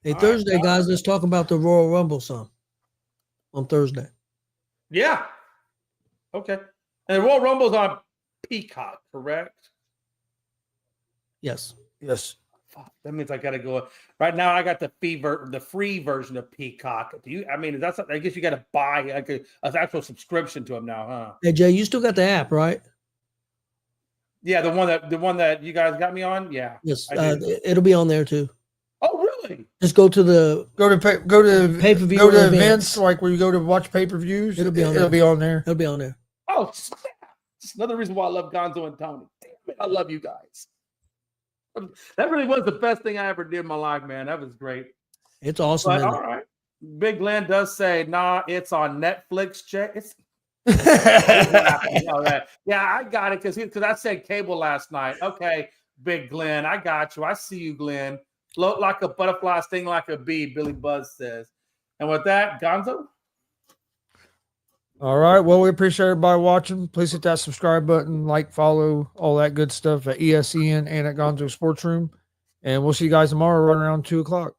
Hey, all Thursday, right, guys, let's talk about the Royal Rumble some on Thursday. Yeah. Okay. And the Royal Rumble's on Peacock, correct? Yes. Yes. That means I got to go. Right now, I got the free version of Peacock. I guess you got to buy like an actual subscription to them now, huh? Hey, Jay, you still got the app, right? Yeah, the one that you guys got me on. Yeah. Yes. It'll be on there too. Oh, really? Just go to pay-per-view. Go to events like where you go to watch pay-per-views. It'll be on there. Oh, just another reason why I love Gonzo and Tony. Damn it, I love you guys. That really was the best thing I ever did in my life, man. That was great. It's awesome. But, all right. Big Glenn does say, nah, it's on Netflix, Jay. It's yeah, I got it because I said cable last night. Okay, Big Glenn, I got you. I see you, Glenn. Float like a butterfly, sting like a bee, Billy Buzz says. And with that, Gonzo? All right. Well, we appreciate everybody watching. Please hit that subscribe button, like, follow, all that good stuff at ESEN and at Gonzo Sports Room. And we'll see you guys tomorrow right around 2:00.